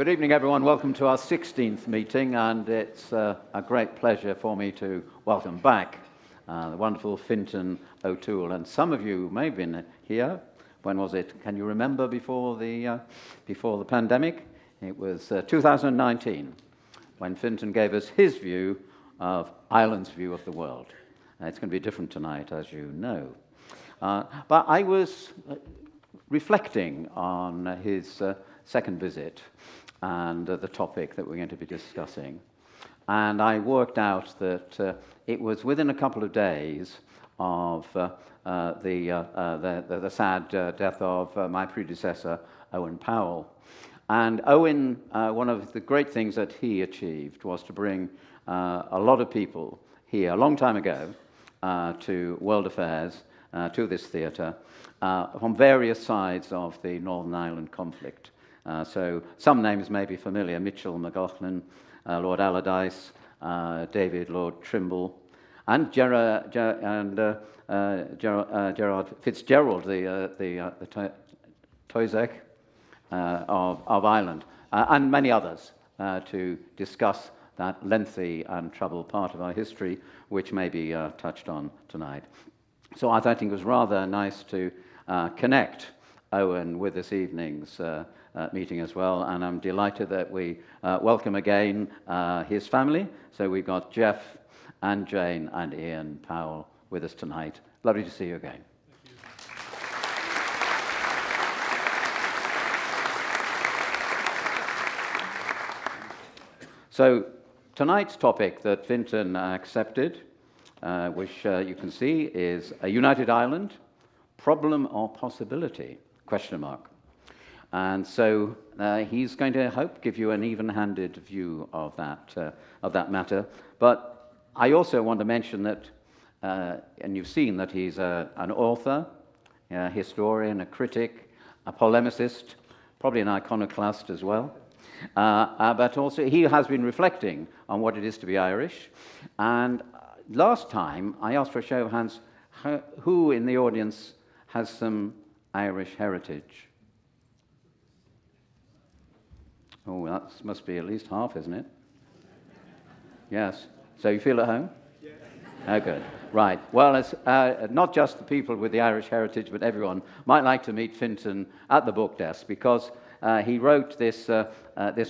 Good evening, everyone. Welcome to our 16th meeting, and it's a great pleasure for me to welcome back the wonderful Fintan O'Toole. And some of you may have been here. When was it? Can you remember before the pandemic? It was 2019 when Fintan gave us his view of Ireland's view of the world. It's going to be different tonight, as you know. But I was reflecting on his second visit and the topic that we're going to be discussing. And I worked out that it was within a couple of days of the sad death of my predecessor, Owen Powell. And Owen, one of the great things that he achieved was to bring a lot of people here a long time ago to World Affairs, to this theatre, from various sides of the Northern Ireland conflict. So some names may be familiar: Mitchell McLaughlin, Lord Allardyce, David Lord Trimble, and Gerard Fitzgerald, the Taoiseach of Ireland, and many others to discuss that lengthy and troubled part of our history, which may be touched on tonight. So I think it was rather nice to connect Owen with this evening's meeting as well, and I'm delighted that we welcome again his family. So we've got Jeff and Jane and Ian Powell with us tonight. Lovely to see you again. So tonight's topic that Fintan accepted, which you can see, is a united Ireland, problem or possibility? ? And so he's going to give you an even-handed view of that matter. But I also want to mention that, and you've seen that he's an author, a historian, a critic, a polemicist, probably an iconoclast as well. But also he has been reflecting on what it is to be Irish. And last time I asked for a show of hands, who in the audience has some Irish heritage? Oh, that must be at least half, isn't it? Yes. So you feel at home? Yeah. Oh, good. Right. Well, it's not just the people with the Irish heritage, but everyone might like to meet Fintan at the book desk, because he wrote this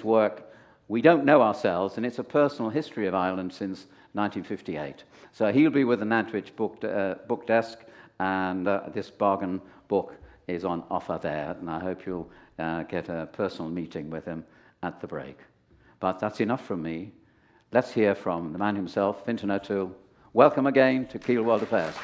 work, We Don't Know Ourselves, and it's a personal history of Ireland since 1958. So he'll be with the Nantwich book desk, and this bargain book is on offer there, and I hope you'll get a personal meeting with him at the break. But that's enough from me. Let's hear from the man himself, Fintan O'Toole. Welcome again to Keele World Affairs.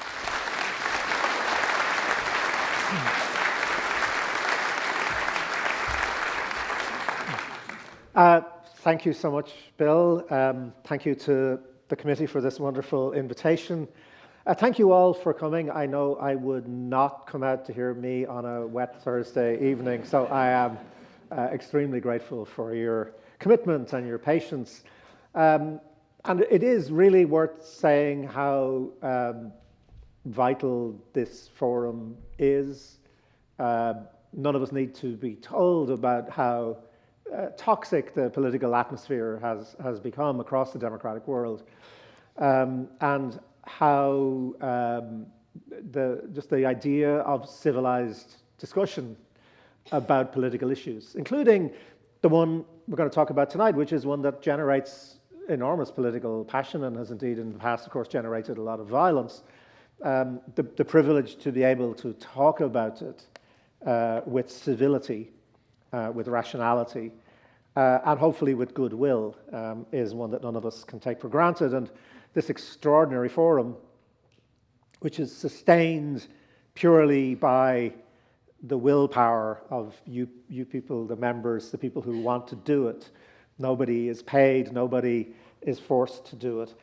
Thank you so much, Bill. Thank you to the committee for this wonderful invitation. Thank you all for coming. I know I would not come out to hear me on a wet Thursday evening, so I am extremely grateful for your commitment and your patience. And it is really worth saying how vital this forum is. None of us need to be told about how toxic the political atmosphere has become across the democratic world, and how just the idea of civilized discussion about political issues, including the one we're going to talk about tonight, which is one that generates enormous political passion and has indeed in the past, of course, generated a lot of violence. The privilege to be able to talk about it with civility, with rationality, and hopefully with goodwill is one that none of us can take for granted. And this extraordinary forum, which is sustained purely by the willpower of you people, the members, the people who want to do it. Nobody is paid, nobody is forced to do it.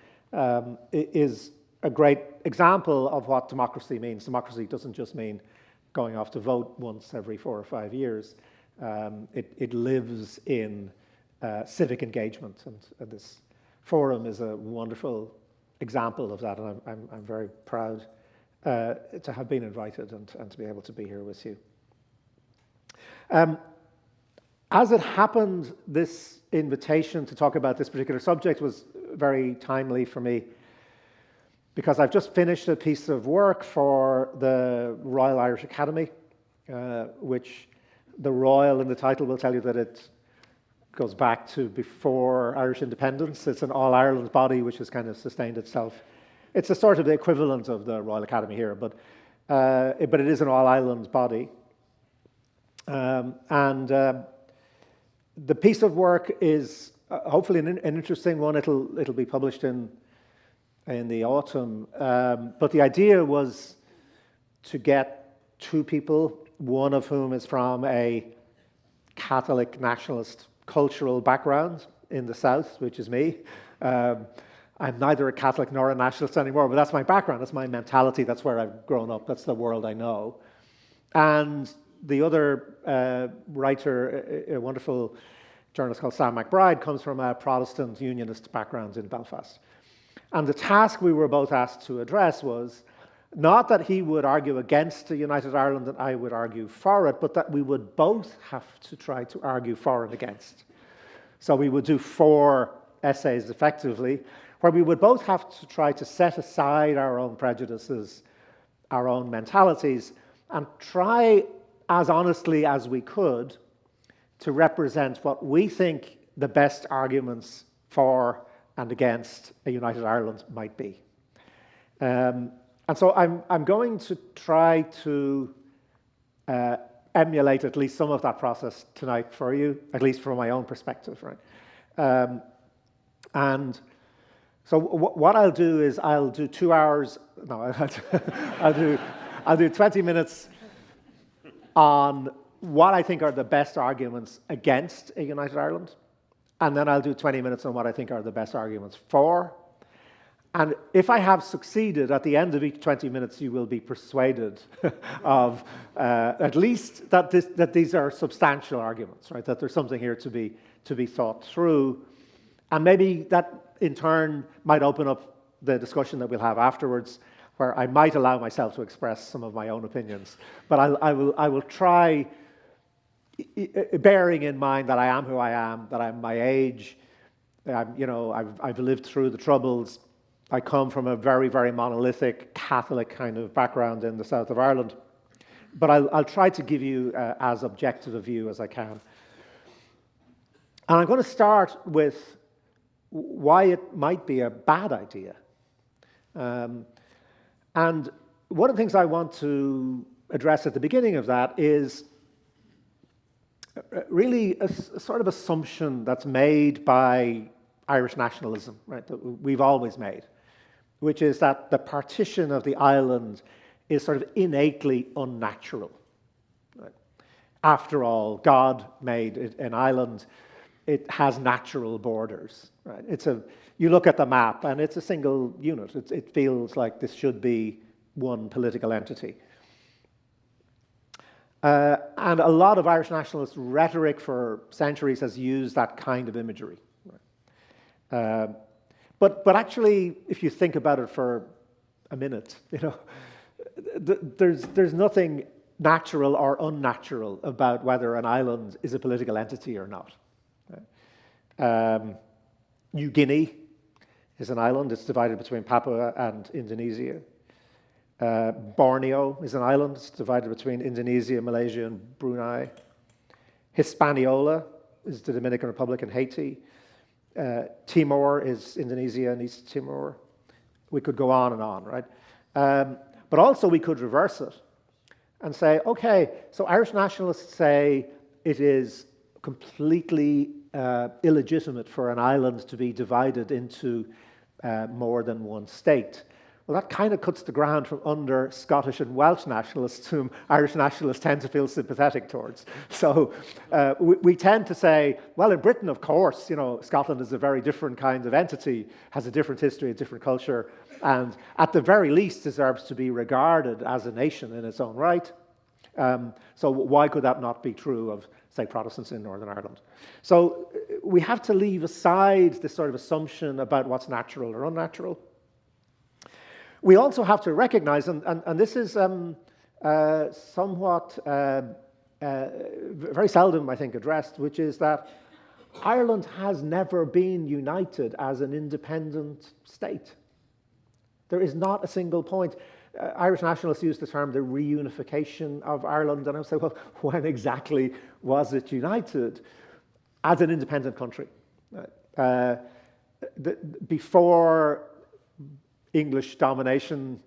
It is a great example of what democracy means. Democracy doesn't just mean going off to vote once every 4 or 5 years. It lives in civic engagement, and this forum is a wonderful example of that, and I'm very proud to have been invited and to be able to be here with you. As it happened, this invitation to talk about this particular subject was very timely for me, because I've just finished a piece of work for the Royal Irish Academy, which the Royal in the title will tell you that it goes back to before Irish independence. It's an all-Ireland body which has kind of sustained itself. It's a sort of the equivalent of the Royal Academy here, but it is an all-Ireland body. The piece of work is hopefully an interesting one. It'll be published in the autumn. But the idea was to get two people, one of whom is from a Catholic nationalist cultural background in the South, which is me. I'm neither a Catholic nor a nationalist anymore, but that's my background, that's my mentality, that's where I've grown up, that's the world I know. And the other writer, a wonderful journalist called Sam McBride, comes from a Protestant unionist background in Belfast. And the task we were both asked to address was not that he would argue against a united Ireland and I would argue for it, but that we would both have to try to argue for and against. So we would do 4 essays effectively, where we would both have to try to set aside our own prejudices, our own mentalities, and try as honestly as we could to represent what we think the best arguments for and against a united Ireland might be. And so I'm going to try to emulate at least some of that process tonight for you, at least from my own perspective, right? And so what I'll do is I'll do 2 hours. No, I'll do 20 minutes on what I think are the best arguments against a united Ireland, and then I'll do 20 minutes on what I think are the best arguments for. And if I have succeeded, at the end of each 20 minutes, you will be persuaded of at least that these are substantial arguments, right? That there's something here to be thought through, and maybe that in turn might open up the discussion that we'll have afterwards, where I might allow myself to express some of my own opinions. But I will try, bearing in mind that I am who I am, that I'm my age, I've lived through the Troubles. I come from a very, very monolithic Catholic kind of background in the south of Ireland. But I'll try to give you as objective a view as I can. And I'm going to start with why it might be a bad idea. And one of the things I want to address at the beginning of that is really a sort of assumption that's made by Irish nationalism, right, that we've always made, which is that the partition of the island is sort of innately unnatural. Right? After all, God made it an island. It has natural borders. Right? You look at the map, and it's a single unit. It feels like this should be one political entity. And a lot of Irish nationalist rhetoric for centuries has used that kind of imagery. Right? But actually, if you think about it for a minute, there's nothing natural or unnatural about whether an island is a political entity or not. Right? New Guinea is an island. It's divided between Papua and Indonesia. Borneo is an island. It's divided between Indonesia, Malaysia, and Brunei. Hispaniola is the Dominican Republic and Haiti. Timor is Indonesia and East Timor. We could go on, right? But also we could reverse it and say, okay, so Irish nationalists say it is completely illegitimate for an island to be divided into more than one state. Well, that kind of cuts the ground from under Scottish and Welsh nationalists, whom Irish nationalists tend to feel sympathetic towards. So we tend to say, well, in Britain, of course, Scotland is a very different kind of entity, has a different history, a different culture, and at the very least deserves to be regarded as a nation in its own right. So why could that not be true of, say, Protestants in Northern Ireland? So we have to leave aside this sort of assumption about what's natural or unnatural. We also have to recognize, and this is somewhat very seldom, I think, addressed, which is that Ireland has never been united as an independent state. There is not a single point. Irish nationalists use the term the reunification of Ireland, and I say, well, when exactly was it united as an independent country? Before English domination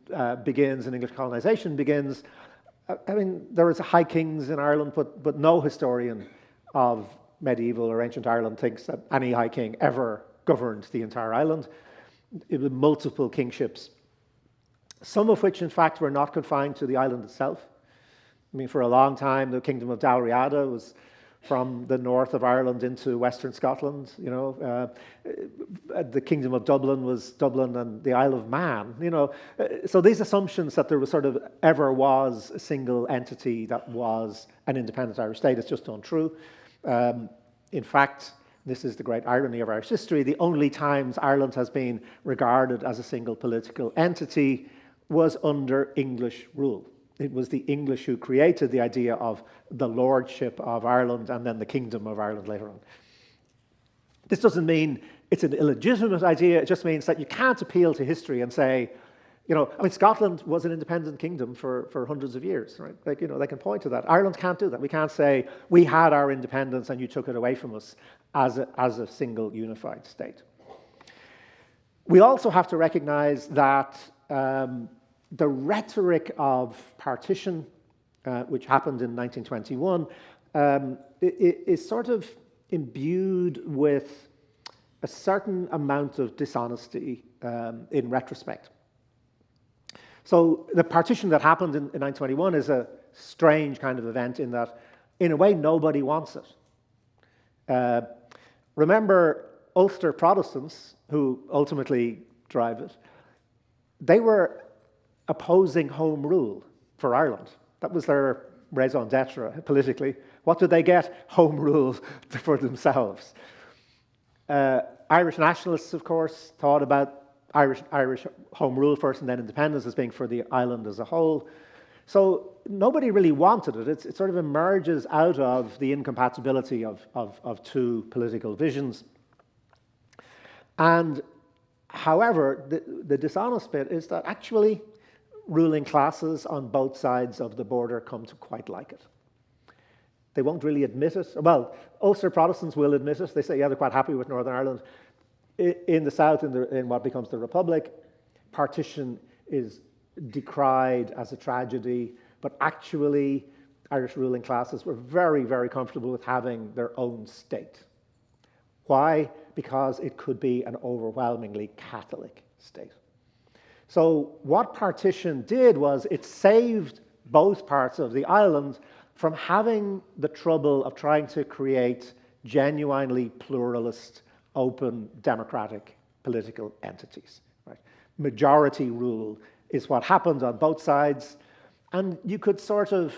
begins and English colonization begins, I mean, there is high kings in Ireland, but no historian of medieval or ancient Ireland thinks that any high king ever governed the entire island. It was multiple kingships, some of which, in fact, were not confined to the island itself. I mean, for a long time, the kingdom of Dalriada was from the north of Ireland into western Scotland. You know, the kingdom of Dublin was Dublin and the Isle of Man. You know, so these assumptions that there was sort of ever was a single entity that was an independent Irish state is just untrue. In fact, this is the great irony of Irish history. The only times Ireland has been regarded as a single political entity was under English rule. It was the English who created the idea of the lordship of Ireland and then the kingdom of Ireland later on. This doesn't mean it's an illegitimate idea. It just means that you can't appeal to history and say, you know, I mean, Scotland was an independent kingdom for hundreds of years, right? Like, you know, they can point to that. Ireland can't do that. We can't say, we had our independence and you took it away from us as a single unified state. We also have to recognize that the rhetoric of partition, which happened in 1921, is sort of imbued with a certain amount of dishonesty in retrospect. So the partition that happened in 1921 is a strange kind of event in that, in a way, nobody wants it. Remember, Ulster Protestants, who ultimately drive it, they were opposing home rule for Ireland. That was their raison d'etre politically. What did they get? Home rule for themselves. Irish nationalists, of course, thought about Irish home rule first and then independence as being for the island as a whole. So nobody really wanted it. It sort of emerges out of the incompatibility of two political visions. And however, the dishonest bit is that actually ruling classes on both sides of the border come to quite like it. They won't really admit it. Well, Ulster Protestants will admit it. They say, yeah, they're quite happy with Northern Ireland. In the south, in what becomes the Republic, partition is decried as a tragedy, but actually Irish ruling classes were very, very comfortable with having their own state. Why? Because it could be an overwhelmingly Catholic state. So what partition did was it saved both parts of the island from having the trouble of trying to create genuinely pluralist, open, democratic political entities. Right? Majority rule is what happened on both sides, and you could sort of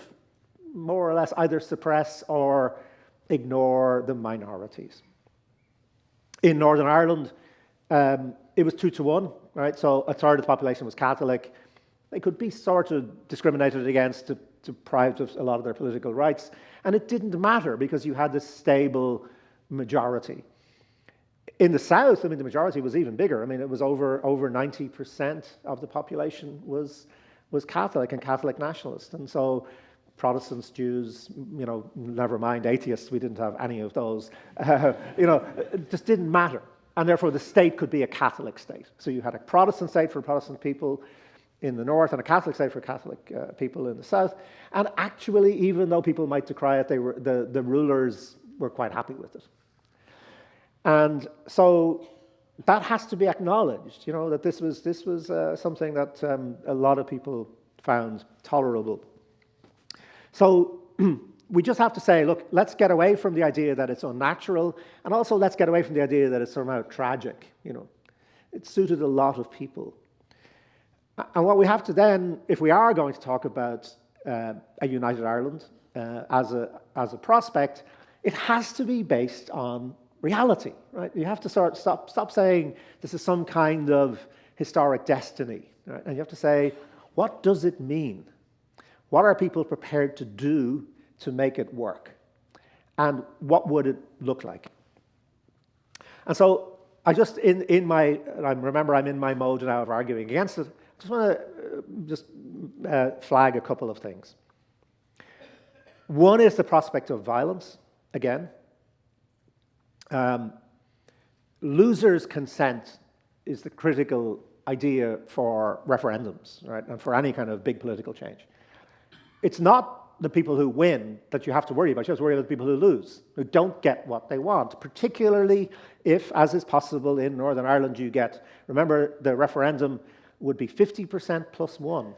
more or less either suppress or ignore the minorities. In Northern Ireland, it was 2-1, right? So a third of the population was Catholic. They could be sort of discriminated against, deprived of a lot of their political rights, and it didn't matter because you had this stable majority. In the south, I mean, the majority was even bigger. I mean, it was over 90% of the population was Catholic and Catholic nationalist, and so Protestants, Jews, you know, never mind atheists, we didn't have any of those. You know, it just didn't matter. And therefore, the state could be a Catholic state. So you had a Protestant state for Protestant people in the north and a Catholic state for Catholic people in the south. And actually, even though people might decry it, the rulers were quite happy with it. And so that has to be acknowledged, you know, that this was something that a lot of people found tolerable. So we just have to say, look, let's get away from the idea that it's unnatural, and also let's get away from the idea that it's somehow tragic. You know, it suited a lot of people. And what we have to then, if we are going to talk about a united Ireland as a prospect, it has to be based on reality, right? You have to stop saying this is some kind of historic destiny, right? And you have to say, what does it mean? What are people prepared to do to make it work? And what would it look like? And so I just, remember I'm in my mode now of arguing against it. I just want to flag a couple of things. One is the prospect of violence, again. Losers' consent is the critical idea for referendums, right, and for any kind of big political change. It's not the people who win that you have to worry about. You have to worry about the people who lose, who don't get what they want, particularly if, as is possible in Northern Ireland, you get, remember, the referendum would be 50% plus one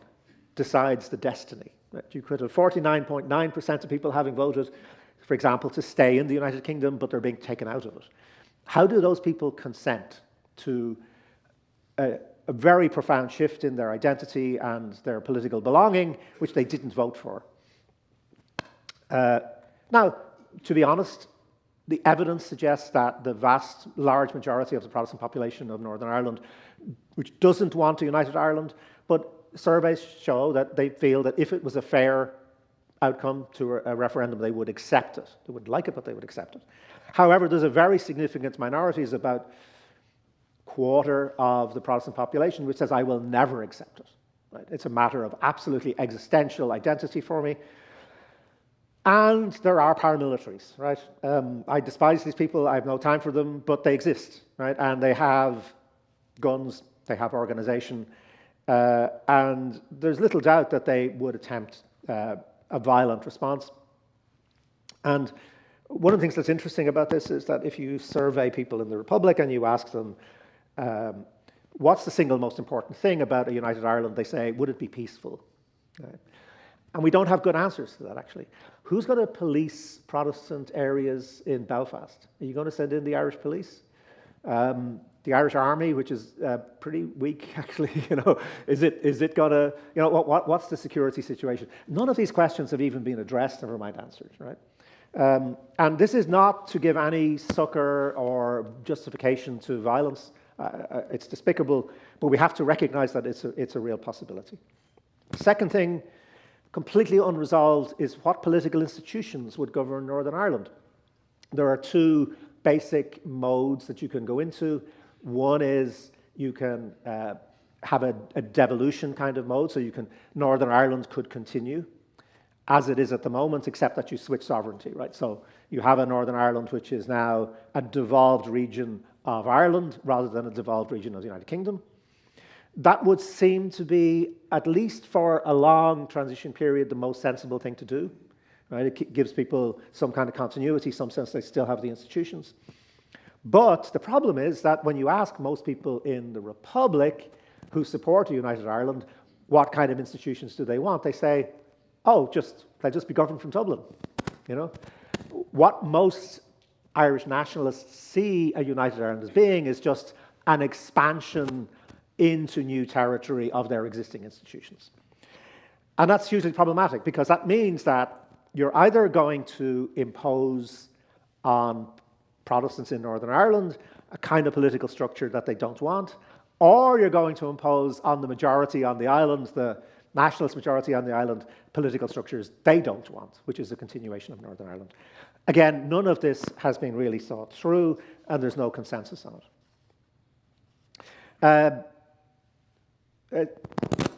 decides the destiny. Right? You could have 49.9% of people having voted, for example, to stay in the United Kingdom, but they're being taken out of it. How do those people consent to a very profound shift in their identity and their political belonging, which they didn't vote for? Now, to be honest, the evidence suggests that the large majority of the Protestant population of Northern Ireland, which doesn't want a united Ireland, but surveys show that they feel that if it was a fair outcome to a referendum, they would accept it. They wouldn't like it, but they would accept it. However, there's a very significant minority, is about a quarter of the Protestant population, which says, I will never accept it. Right? It's a matter of absolutely existential identity for me. And there are paramilitaries, right? I despise these people, I have no time for them, but they exist, right? And they have guns, they have organization, and there's little doubt that they would attempt a violent response. And one of the things that's interesting about this is that if you survey people in the Republic and you ask them, what's the single most important thing about a united Ireland, they say, would it be peaceful? Right? And we don't have good answers to that, actually. Who's going to police Protestant areas in Belfast? Are you going to send in the Irish police? The Irish Army, which is pretty weak, actually, is it going to, what's the security situation? None of these questions have even been addressed, never mind answered, right? And this is not to give any succor or justification to violence. It's despicable, but we have to recognize that it's a real possibility. Second thing, completely unresolved, is what political institutions would govern Northern Ireland. There are two basic modes that you can go into. One is you can have a devolution kind of mode, so Northern Ireland could continue as it is at the moment, except that you switch sovereignty, right? So you have a Northern Ireland which is now a devolved region of Ireland rather than a devolved region of the United Kingdom. That would seem to be, at least for a long transition period, the most sensible thing to do. Right? It gives people some kind of continuity, some sense they still have the institutions. But the problem is that when you ask most people in the Republic who support a united Ireland, what kind of institutions do they want? They say, oh, they'll just be governed from Dublin. What most Irish nationalists see a united Ireland as being is just an expansion into new territory of their existing institutions. And that's hugely problematic because that means that you're either going to impose on Protestants in Northern Ireland a kind of political structure that they don't want, or you're going to impose on the majority on the island, the nationalist majority on the island, political structures they don't want, which is a continuation of Northern Ireland. Again, none of this has been really thought through, and there's no consensus on it.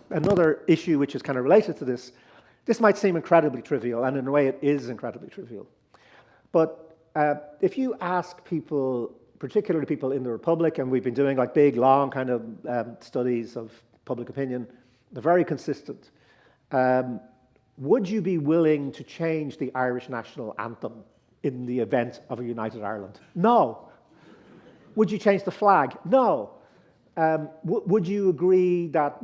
Another issue which is kind of related to this might seem incredibly trivial, and in a way it is incredibly trivial. But if you ask people, particularly people in the Republic, and we've been doing like big, long kind of studies of public opinion, they're very consistent. Would you be willing to change the Irish national anthem in the event of a united Ireland? No. Would you change the flag? No. Would you agree that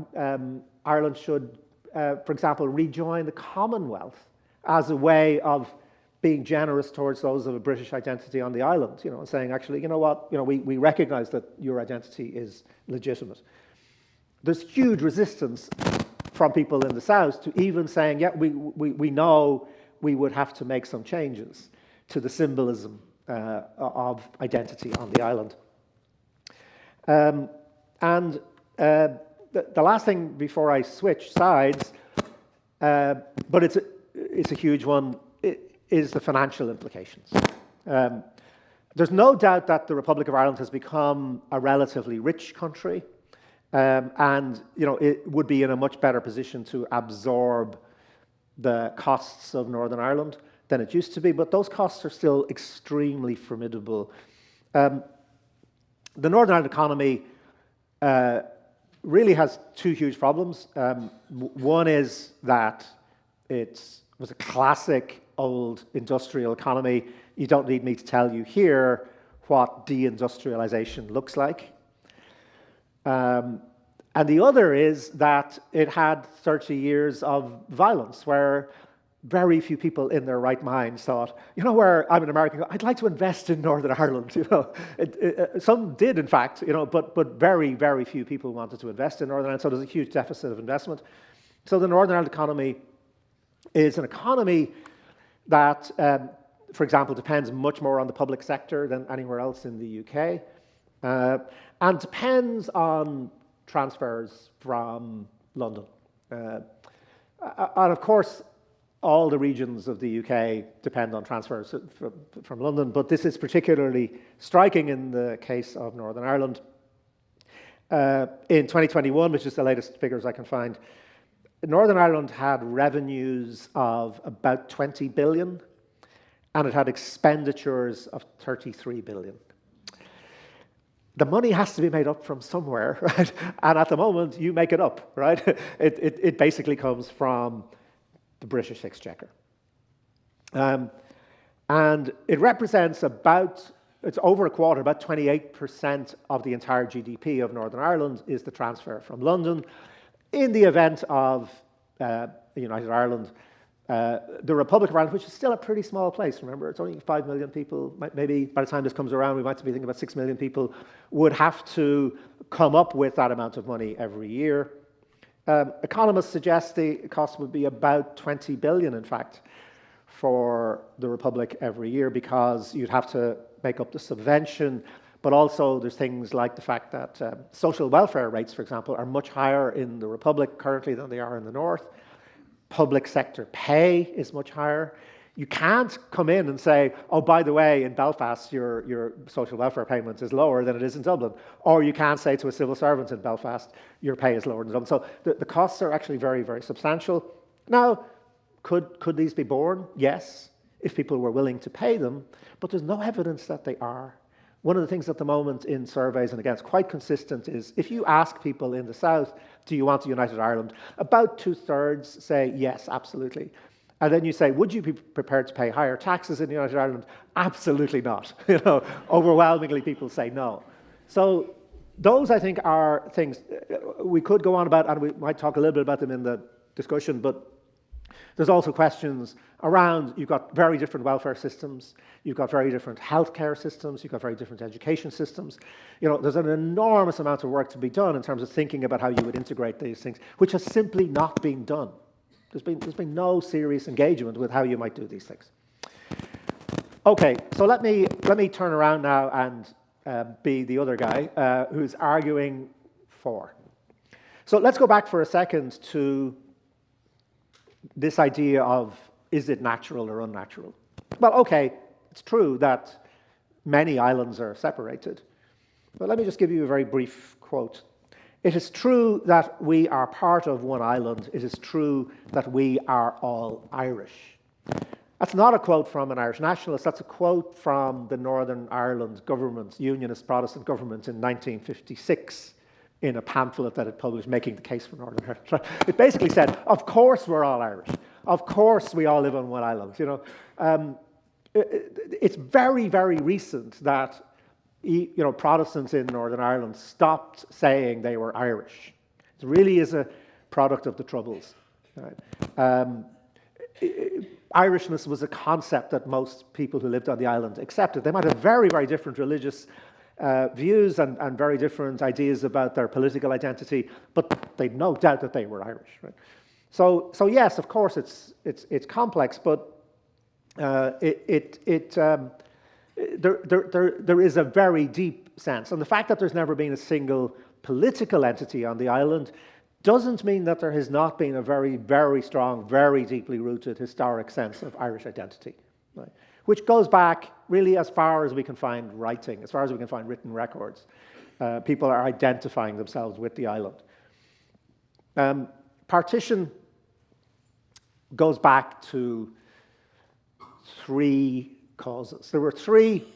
Ireland should, for example, rejoin the Commonwealth as a way of being generous towards those of a British identity on the island, saying, actually, you know what, we recognize that your identity is legitimate. There's huge resistance from people in the South to even saying, yeah, we know we would have to make some changes to the symbolism of identity on the island. And the last thing before I switch sides, but it's a huge one, is the financial implications. There's no doubt that the Republic of Ireland has become a relatively rich country, and it would be in a much better position to absorb the costs of Northern Ireland than it used to be, but those costs are still extremely formidable. The Northern Ireland economy really has two huge problems. One is that it was a classic old industrial economy. You don't need me to tell you here what deindustrialization looks like. And the other is that it had 30 years of violence where very few people in their right minds thought, where I'm an American, I'd like to invest in Northern Ireland. Some did, in fact, but very, very few people wanted to invest in Northern Ireland. So there's a huge deficit of investment. So the Northern Ireland economy is an economy that, for example, depends much more on the public sector than anywhere else in the UK, and depends on transfers from London. And of course, all the regions of the UK depend on transfers from London, but this is particularly striking in the case of Northern Ireland. In 2021, which is the latest figures I can find, Northern Ireland had revenues of about 20 billion, and it had expenditures of 33 billion. The money has to be made up from somewhere, right? And at the moment, you make it up, right? It basically comes from the British Exchequer. And it represents it's over a quarter, about 28% of the entire GDP of Northern Ireland is the transfer from London. In the event of United Ireland, the Republic of Ireland, which is still a pretty small place, remember, it's only 5 million people, maybe by the time this comes around, we might be thinking about 6 million people, would have to come up with that amount of money every year. Economists suggest the cost would be about 20 billion, in fact, for the Republic every year, because you'd have to make up the subvention, but also there's things like the fact that social welfare rates, for example, are much higher in the Republic currently than they are in the North. Public sector pay is much higher. You can't come in and say, oh, by the way, in Belfast, your social welfare payment is lower than it is in Dublin. Or you can't say to a civil servant in Belfast, your pay is lower than Dublin. So the costs are actually very, very substantial. Now, could these be borne? Yes, if people were willing to pay them, but there's no evidence that they are. One of the things at the moment in surveys, and again, it's quite consistent, is if you ask people in the South, do you want a united Ireland? About 2/3 say yes, absolutely. And then you say, would you be prepared to pay higher taxes in United Ireland? Absolutely not. Overwhelmingly people say no. So those, I think, are things we could go on about, and we might talk a little bit about them in the discussion, but there's also questions around, you've got very different welfare systems, you've got very different healthcare systems, you've got very different education systems. There's an enormous amount of work to be done in terms of thinking about how you would integrate these things, which has simply not been done. There's been no serious engagement with how you might do these things. Okay, so let me turn around now and be the other guy who's arguing for. So let's go back for a second to this idea of, is it natural or unnatural? Well, okay, it's true that many islands are separated, but let me just give you a very brief quote. It is true that we are part of one island. It is true that we are all Irish. That's not a quote from an Irish nationalist. That's a quote from the Northern Ireland government, Unionist Protestant government in 1956. In a pamphlet that it published making the case for Northern Ireland. It basically said, of course we're all Irish. Of course we all live on one island. It's very, very recent that Protestants in Northern Ireland stopped saying they were Irish. It really is a product of the Troubles. Right? Irishness was a concept that most people who lived on the island accepted. They might have very, very different religious views and very different ideas about their political identity, but they'd no doubt that they were Irish. Right? So yes, of course, it's complex, but there is a very deep sense, and the fact that there's never been a single political entity on the island doesn't mean that there has not been a very, very strong, very deeply rooted historic sense of Irish identity. right? Which goes back really as far as we can find writing, as far as we can find written records. People are identifying themselves with the island. Partition goes back to three causes. There were three,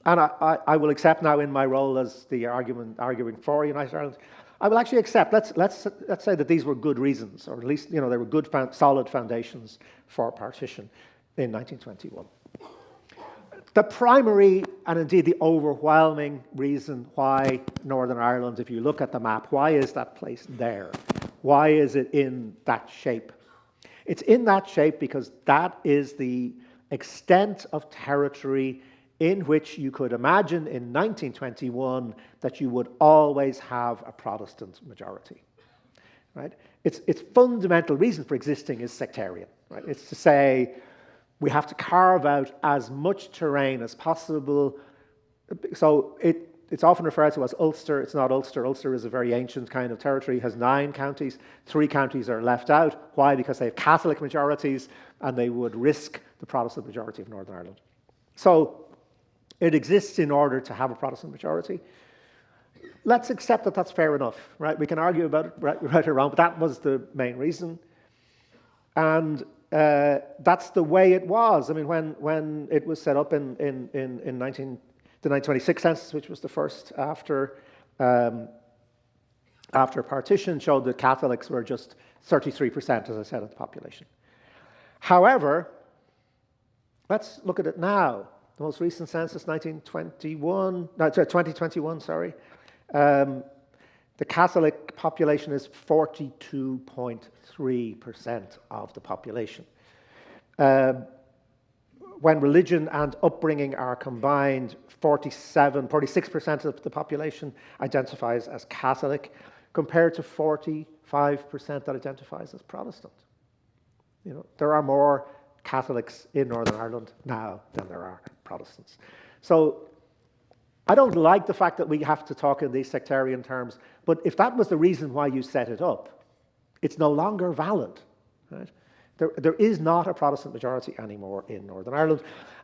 and I will accept now in my role as the arguing for United Ireland, I will actually accept, let's say that these were good reasons, or at least, they were good, solid foundations for partition in 1921. The primary, and indeed the overwhelming reason why Northern Ireland, if you look at the map, why is that place there? Why is it in that shape? It's in that shape because that is the extent of territory in which you could imagine in 1921 that you would always have a Protestant majority, right? Its fundamental reason for existing is sectarian, right? It's to say we have to carve out as much terrain as possible. So it's often referred to as Ulster. It's not Ulster. Ulster is a very ancient kind of territory. It has 9 counties. 3 counties are left out. Why? Because they have Catholic majorities and they would risk the Protestant majority of Northern Ireland. So it exists in order to have a Protestant majority. Let's accept that that's fair enough, right? We can argue about it right or wrong, but that was the main reason. And that's the way it was. I mean, when it was set up in the 1926 census, which was the first after partition, showed that Catholics were just 33%, as I said, of the population. However, let's look at it now. The most recent census, 2021, sorry. The Catholic population is 42.3% of the population. When religion and upbringing are combined, 46% of the population identifies as Catholic, compared to 45% that identifies as Protestant. There are more Catholics in Northern Ireland now than there are Protestants. So I don't like the fact that we have to talk in these sectarian terms, but if that was the reason why you set it up, it's no longer valid, right? There is not a Protestant majority anymore in Northern Ireland.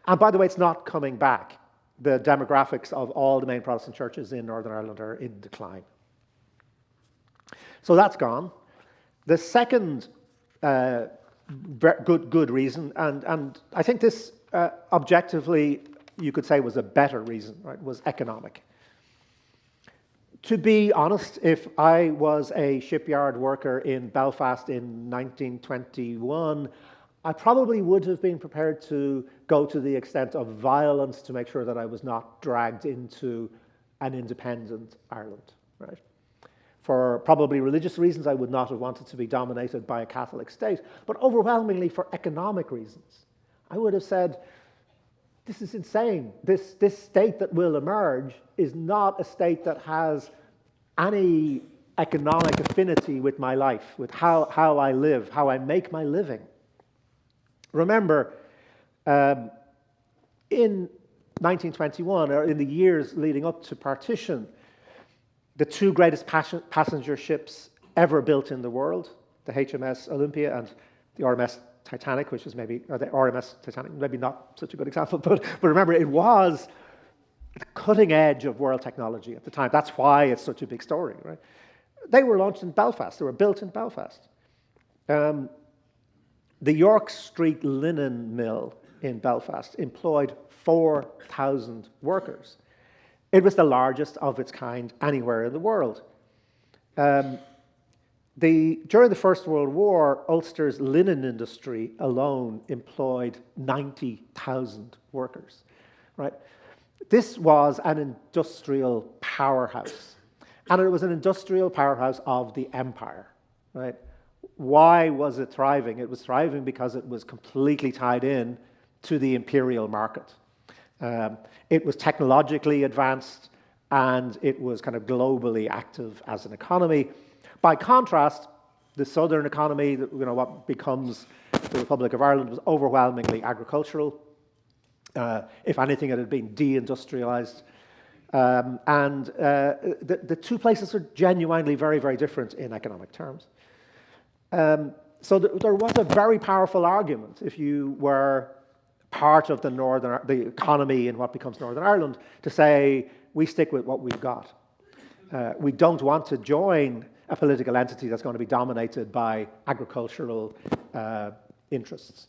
And by the way, it's not coming back. The demographics of all the main Protestant churches in Northern Ireland are in decline. So that's gone. The second good reason, and I think this objectively you could say was a better reason, right, was economic. To be honest, if I was a shipyard worker in Belfast in 1921, I probably would have been prepared to go to the extent of violence to make sure that I was not dragged into an independent Ireland, right? For probably religious reasons, I would not have wanted to be dominated by a Catholic state, but overwhelmingly for economic reasons. I would have said, this is insane. This state that will emerge is not a state that has any economic affinity with my life, with how I live, how I make my living. Remember, in 1921, or in the years leading up to partition, the 2 greatest passenger ships ever built in the world, the HMS Olympia and the RMS Titanic, which was maybe, or the RMS Titanic, maybe not such a good example, but remember, it was the cutting edge of world technology at the time. That's why it's such a big story, right? They were launched in Belfast. They were built in Belfast. The York Street Linen Mill in Belfast employed 4,000 workers. It was the largest of its kind anywhere in the world. During the First World War, Ulster's linen industry alone employed 90,000 workers, right? This was an industrial powerhouse, and it was an industrial powerhouse of the empire, right? Why was it thriving? It was thriving because it was completely tied in to the imperial market. It was technologically advanced, and it was kind of globally active as an economy. By contrast, the southern economy, what becomes the Republic of Ireland, was overwhelmingly agricultural. If anything, it had been deindustrialized. The 2 places are genuinely very, very different in economic terms. So there was a very powerful argument if you were part of the economy in what becomes Northern Ireland, to say we stick with what we've got. We don't want to join a political entity that's going to be dominated by agricultural interests.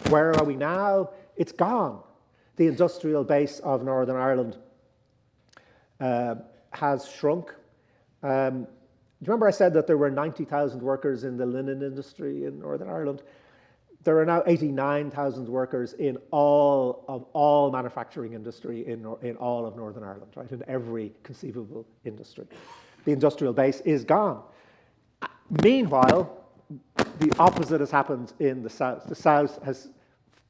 Where are we now? It's gone. The industrial base of Northern Ireland has shrunk. Do you remember I said that there were 90,000 workers in the linen industry in Northern Ireland? There are now 89,000 workers in all manufacturing industry in all of Northern Ireland, right? In every conceivable industry. The industrial base is gone. Meanwhile, the opposite has happened in the South. The South has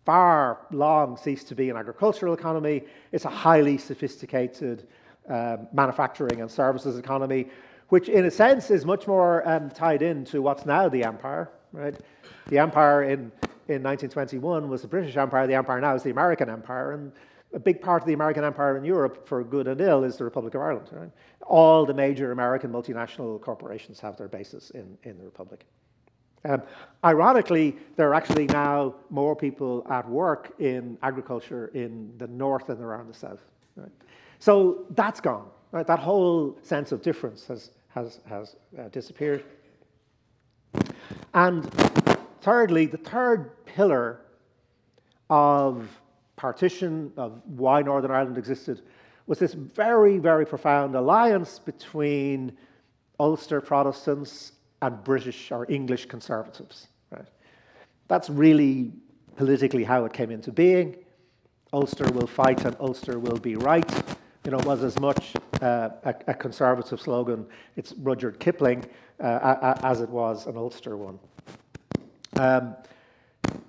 far long ceased to be an agricultural economy. It's a highly sophisticated manufacturing and services economy, which in a sense is much more tied into what's now the empire, right? The empire in 1921 was the British Empire. The empire now is the American Empire, and a big part of the American Empire in Europe, for good and ill, is the Republic of Ireland. Right? All the major American multinational corporations have their bases in the Republic. Ironically, there are actually now more people at work in agriculture in the north than there are in the south. Right? So that's gone. Right? That whole sense of difference has disappeared. And thirdly, the third pillar of partition, of why Northern Ireland existed, was this very, very profound alliance between Ulster Protestants and British or English conservatives. Right? That's really politically how it came into being. Ulster will fight and Ulster will be right. You know, it was as much a conservative slogan, it's Rudyard Kipling, as it was an Ulster one.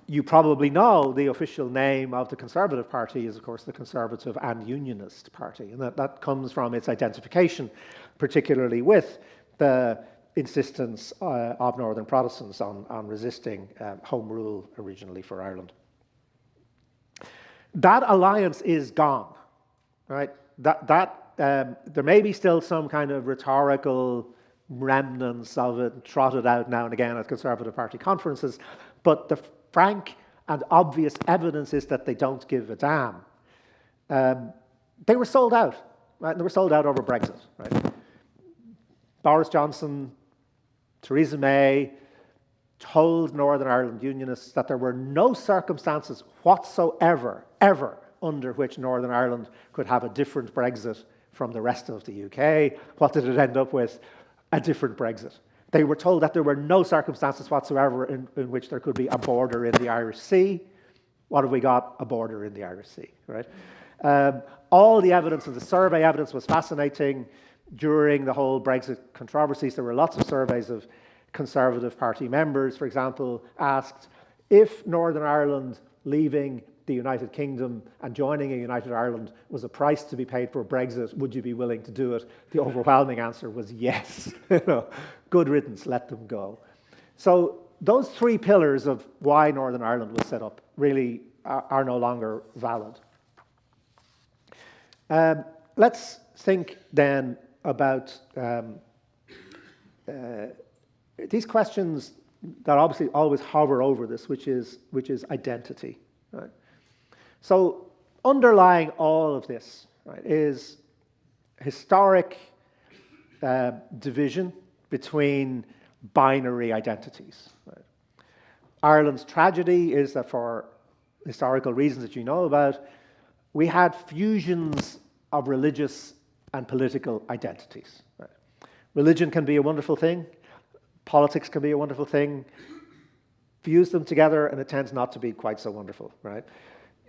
You probably know the official name of the Conservative Party is, of course, the Conservative and Unionist Party, and that comes from its identification, particularly with the insistence of Northern Protestants on resisting Home Rule originally for Ireland. That alliance is gone, right? There may be still some kind of rhetorical remnants of it trotted out now and again at Conservative Party conferences, but the frank and obvious evidence is that they don't give a damn. They were sold out, right? They were sold out over Brexit, right? Boris Johnson, Theresa May told Northern Ireland Unionists that there were no circumstances whatsoever, ever, under which Northern Ireland could have a different Brexit from the rest of the UK. What did it end up with? A different Brexit. They were told that there were no circumstances whatsoever in which there could be a border in the Irish Sea. What have we got? A border in the Irish Sea, right? All the evidence, and the survey evidence was fascinating. During the whole Brexit controversies, there were lots of surveys of Conservative Party members, for example, asked if Northern Ireland leaving the United Kingdom and joining a United Ireland was a price to be paid for Brexit, would you be willing to do it? The overwhelming answer was yes. Good riddance, let them go. So those three pillars of why Northern Ireland was set up really are no longer valid. Let's think then about these questions that obviously always hover over this, which is identity. Right? So underlying all of this, right, is historic division between binary identities. Right? Ireland's tragedy is that for historical reasons that you know about, we had fusions of religious and political identities. Right? Religion can be a wonderful thing. Politics can be a wonderful thing. Fuse them together and it tends not to be quite so wonderful, right?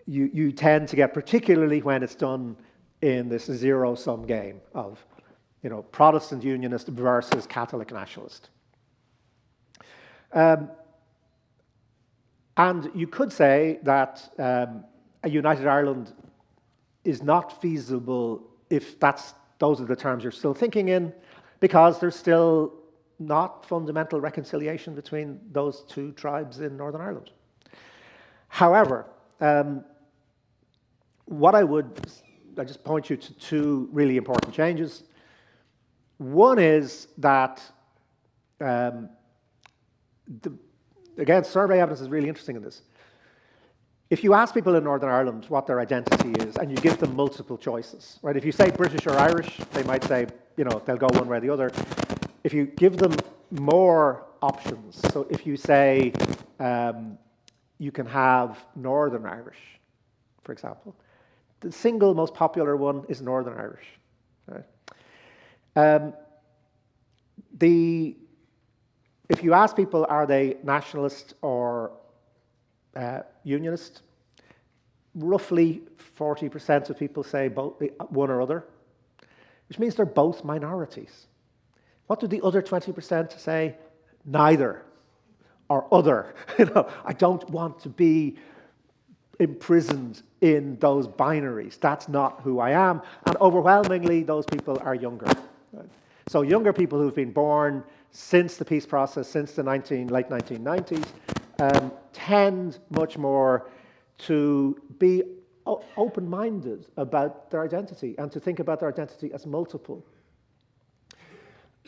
You tend to get, particularly when it's done in this zero-sum game of, you know, Protestant Unionist versus Catholic Nationalist. And you could say that a united Ireland is not feasible if those are the terms you're still thinking in, because there's still not fundamental reconciliation between those two tribes in Northern Ireland. However, I just point you to two really important changes. One is that, again, survey evidence is really interesting in this. if you ask people in Northern Ireland what their identity is, and you give them multiple choices, right? If you say British or Irish, they might say, they'll go one way or the other. If you give them more options, so if you say you can have Northern Irish, for example, the single most popular one is Northern Irish. Right? If you ask people, are they nationalist or unionist, roughly 40% of people say both, one or other, which means they're both minorities. What do the other 20% say? Neither or other. I don't want to be imprisoned in those binaries. That's not who I am. And overwhelmingly, those people are younger. Right? So younger people who've been born since the peace process, since the late 1990s, tend much more to be open-minded about their identity and to think about their identity as multiple.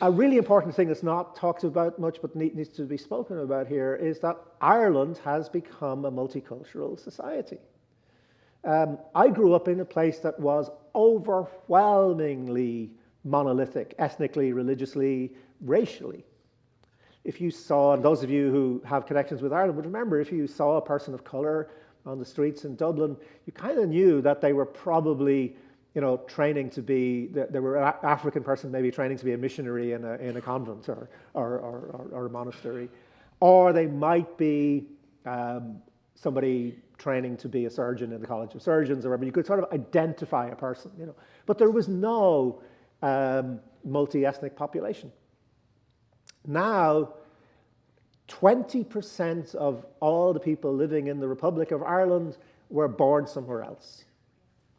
A really important thing that's not talked about much but needs to be spoken about here is that Ireland has become a multicultural society. I grew up in a place that was overwhelmingly monolithic, ethnically, religiously, racially. If you saw, and those of you who have connections with Ireland would remember, if you saw a person of colour on the streets in Dublin, you kind of knew that they were probably training to be, there were an African person maybe training to be a missionary in a convent or a monastery. Or they might be somebody training to be a surgeon in the College of Surgeons or whatever. You could sort of identify a person, But there was no multi-ethnic population. Now, 20% of all the people living in the Republic of Ireland were born somewhere else.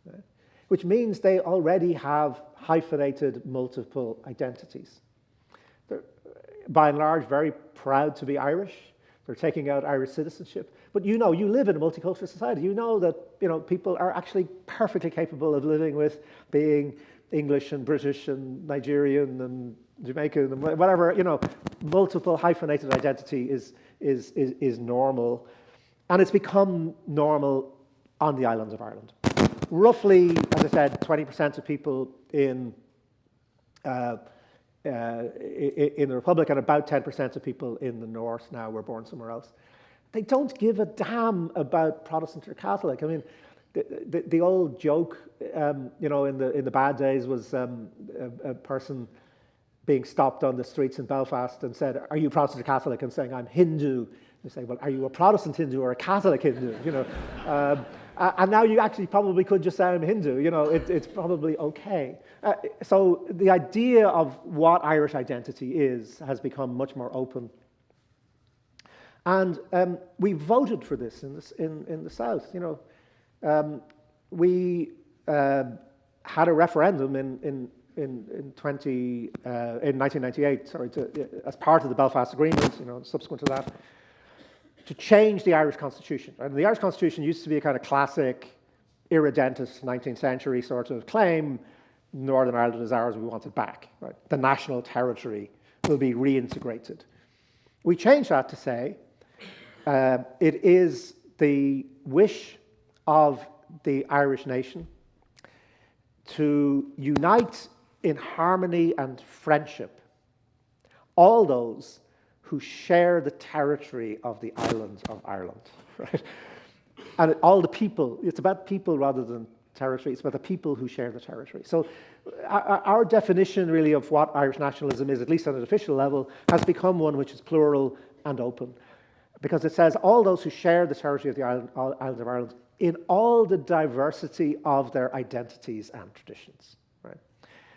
Right? Which means they already have hyphenated multiple identities. They're, by and large, very proud to be Irish. They're taking out Irish citizenship. But you live in a multicultural society. You know that people are actually perfectly capable of living with being English and British and Nigerian and Jamaican and whatever. Multiple hyphenated identity is normal, and it's become normal on the islands of Ireland. Roughly, as I said, 20% of people in the Republic and about 10% of people in the North now were born somewhere else. They don't give a damn about Protestant or Catholic. I mean, the old joke, in the bad days was a person being stopped on the streets in Belfast and said, "Are you Protestant or Catholic?" and saying, "I'm Hindu." They say, "Well, are you a Protestant Hindu or a Catholic Hindu?" And now you actually probably could just say, "I'm Hindu." It's probably okay. So the idea of what Irish identity has become much more open. And we voted for this in the South. We had a referendum in 1998, as part of the Belfast Agreement, subsequent to that, to change the Irish Constitution. And the Irish Constitution used to be a kind of classic, irredentist 19th century sort of claim: Northern Ireland is ours, we want it back. Right? The national territory will be reintegrated. We changed that to say it is the wish of the Irish nation to unite in harmony and friendship all those who share the territory of the island of Ireland. Right? And all the people, it's about people rather than territory, it's about the people who share the territory. So our definition really of what Irish nationalism is, at least on an official level, has become one which is plural and open. Because it says all those who share the territory of the island of Ireland in all the diversity of their identities and traditions. Right?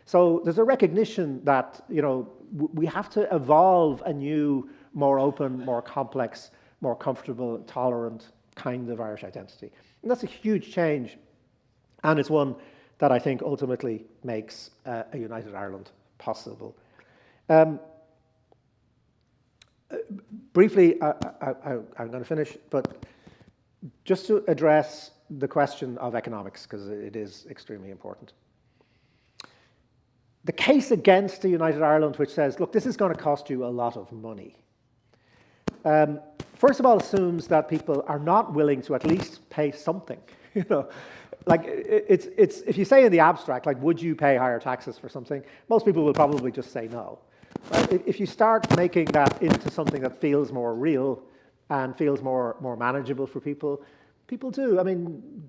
So there's a recognition that we have to evolve a new, more open, more complex, more comfortable, tolerant kind of Irish identity. And that's a huge change, and it's one that I think ultimately makes a united Ireland possible. Briefly, I'm going to finish, but just to address the question of economics, because it is extremely important. The case against a united Ireland, which says, look, this is going to cost you a lot of money, first of all, assumes that people are not willing to at least pay something. You know, like it's if you say in the abstract, like, would you pay higher taxes for something? Most people will probably just say no. Right? If you start making that into something that feels more real and feels more manageable for people, people do. I mean,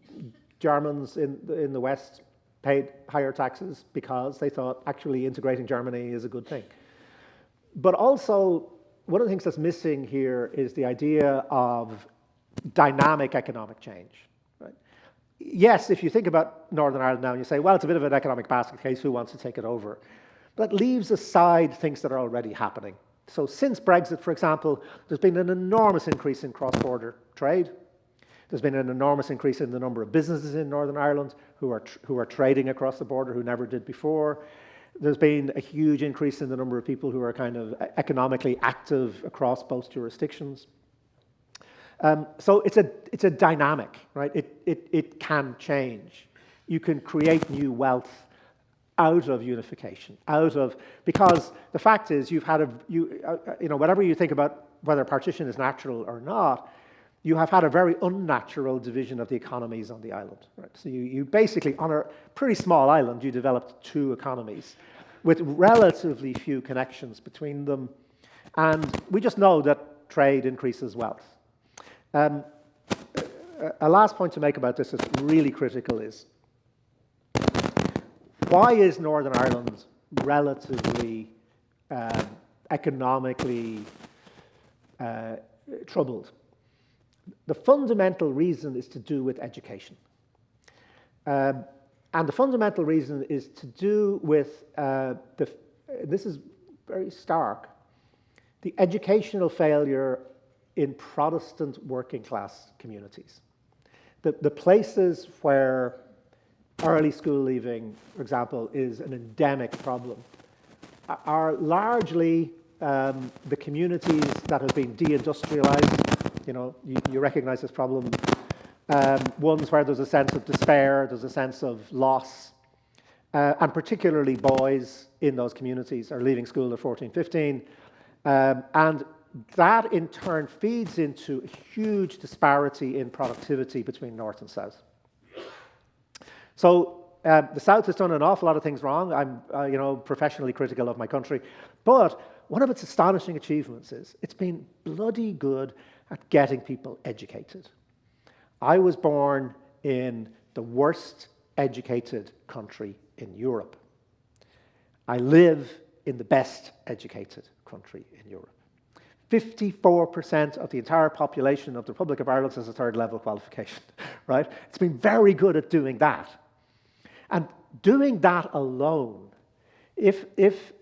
Germans in the West paid higher taxes because they thought actually integrating Germany is a good thing. But also, one of the things that's missing here is the idea of dynamic economic change. Right? Yes, if you think about Northern Ireland now and you say, well, it's a bit of an economic basket case, who wants to take it over? But that leaves aside things that are already happening. So since Brexit, for example, there's been an enormous increase in cross-border trade. There's been an enormous increase in the number of businesses in Northern Ireland who are trading across the border who never did before. There's been a huge increase in the number of people who are kind of economically active across both jurisdictions. So it's a dynamic, right? It can change. You can create new wealth out of unification, because the fact is whatever you think about whether partition is natural or not, you have had a very unnatural division of the economies on the island. Right? So you basically, on a pretty small island, you developed two economies with relatively few connections between them. And we just know that trade increases wealth. A last point to make about this that's really critical is, why is Northern Ireland relatively economically troubled? The fundamental reason is to do with education. And the fundamental reason is to do with, this is very stark, the educational failure in Protestant working class communities. The places where early school leaving, for example, is an endemic problem, are largely the communities that have been deindustrialized. You know, you recognize this problem. Ones where there's a sense of despair, there's a sense of loss, and particularly boys in those communities are leaving school at 14, 15, and that in turn feeds into a huge disparity in productivity between North and South. So the South has done an awful lot of things wrong. I'm professionally critical of my country, but one of its astonishing achievements is it's been bloody good at getting people educated. I was born in the worst educated country in Europe. I live in the best educated country in Europe. 54% of the entire population of the Republic of Ireland has a third level qualification, right? It's been very good at doing that. And doing that alone, if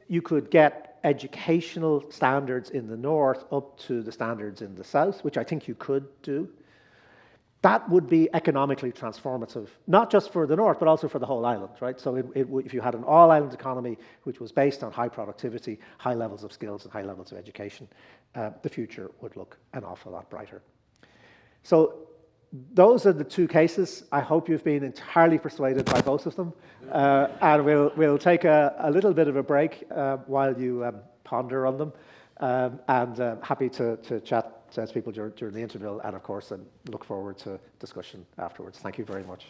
you could get educational standards in the north up to the standards in the south, which I think you could do, that would be economically transformative, not just for the north, but also for the whole island, right? So if you had an all-island economy which was based on high productivity, high levels of skills, and high levels of education, the future would look an awful lot brighter. So those are the two cases. I hope you've been entirely persuaded by both of them. And we'll take a little bit of a break while you ponder on them. And happy to chat to people during the interval, and of course, and look forward to discussion afterwards. Thank you very much.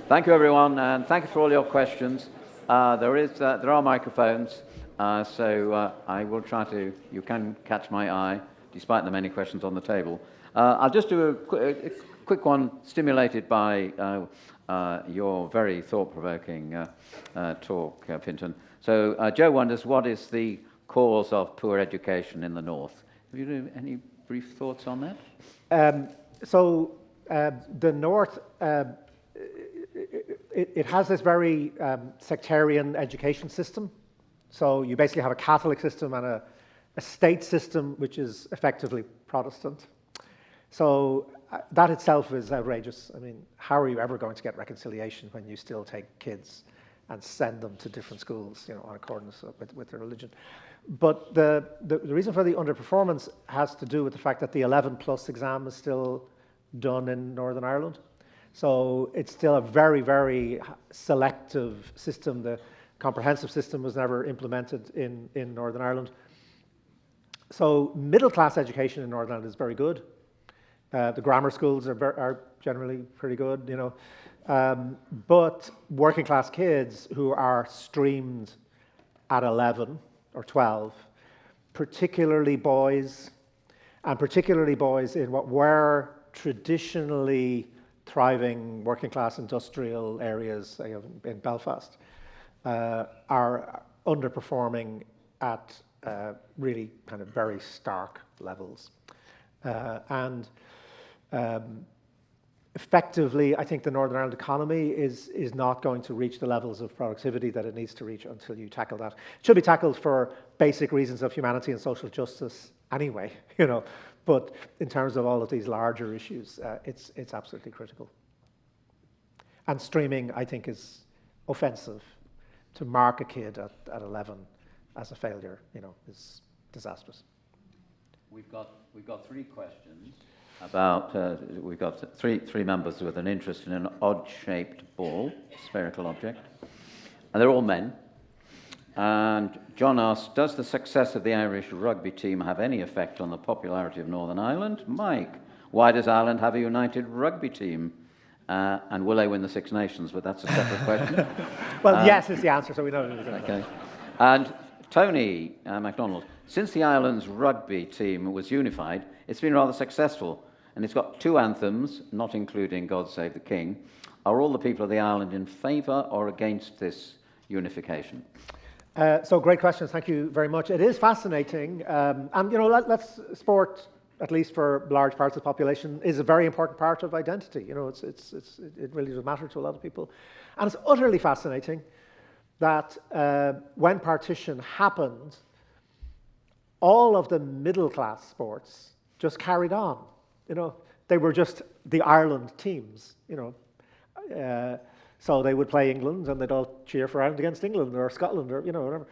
Thank you, everyone, and thank you for all your questions. There are microphones, so I will try to. You can catch my eye, despite the many questions on the table. I'll just do a quick one, stimulated by your very thought-provoking talk, Fintan. So Joe wonders, what is the cause of poor education in the north? Have you any brief thoughts on that? The north. It has this very sectarian education system. So you basically have a Catholic system and a state system which is effectively Protestant. So that itself is outrageous. I mean, how are you ever going to get reconciliation when you still take kids and send them to different schools, on accordance with their religion? But the reason for the underperformance has to do with the fact that the 11+ exam is still done in Northern Ireland. So it's still a very, very selective system. The comprehensive system was never implemented in Northern Ireland. So middle-class education in Northern Ireland is very good. The grammar schools are generally pretty good, you know. But working-class kids who are streamed at 11 or 12, particularly boys, and particularly boys in what were traditionally thriving working-class industrial areas in Belfast, are underperforming at really kind of very stark levels. Effectively, I think the Northern Ireland economy is not going to reach the levels of productivity that it needs to reach until you tackle that. It should be tackled for basic reasons of humanity and social justice anyway, you know. But in terms of all of these larger issues, it's absolutely critical. And streaming, I think, is offensive. To mark a kid at 11 as a failure, you know, is disastrous. We've got three questions about. We've got three members with an interest in an odd-shaped ball, spherical object, and they're all men. And John asks, does the success of the Irish rugby team have any effect on the popularity of Northern Ireland? Mike, why does Ireland have a united rugby team? And will they win the Six Nations? But that's a separate question. Well, yes is the answer, so we know. Okay. And Tony MacDonald, since the island's rugby team was unified, it's been rather successful. And it's got two anthems, not including God Save the King. Are all the people of the island in favour or against this unification? So great questions, thank you very much. It is fascinating, and you know, let's sport, at least for large parts of the population, is a very important part of identity. You know, it really does matter to a lot of people, and it's utterly fascinating that when partition happened, all of the middle class sports just carried on. You know, they were just the Ireland teams. You know. So they would play England, and they'd all cheer for Ireland against England or Scotland, or you know, whatever.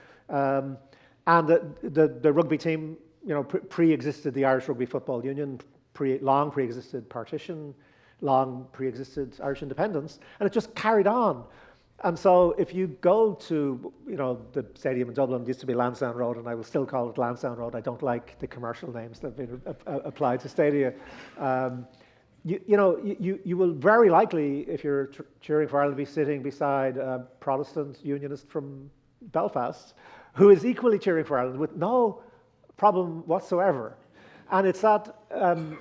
And the rugby team, you know, pre-existed the Irish Rugby Football Union, long pre-existed partition, long pre-existed Irish independence, and it just carried on. And so, if you go to, you know, the stadium in Dublin, it used to be Lansdowne Road, and I will still call it Lansdowne Road. I don't like the commercial names that have been applied to stadia. You will very likely, if you're cheering for Ireland, be sitting beside a Protestant unionist from Belfast who is equally cheering for Ireland with no problem whatsoever. And it's that, you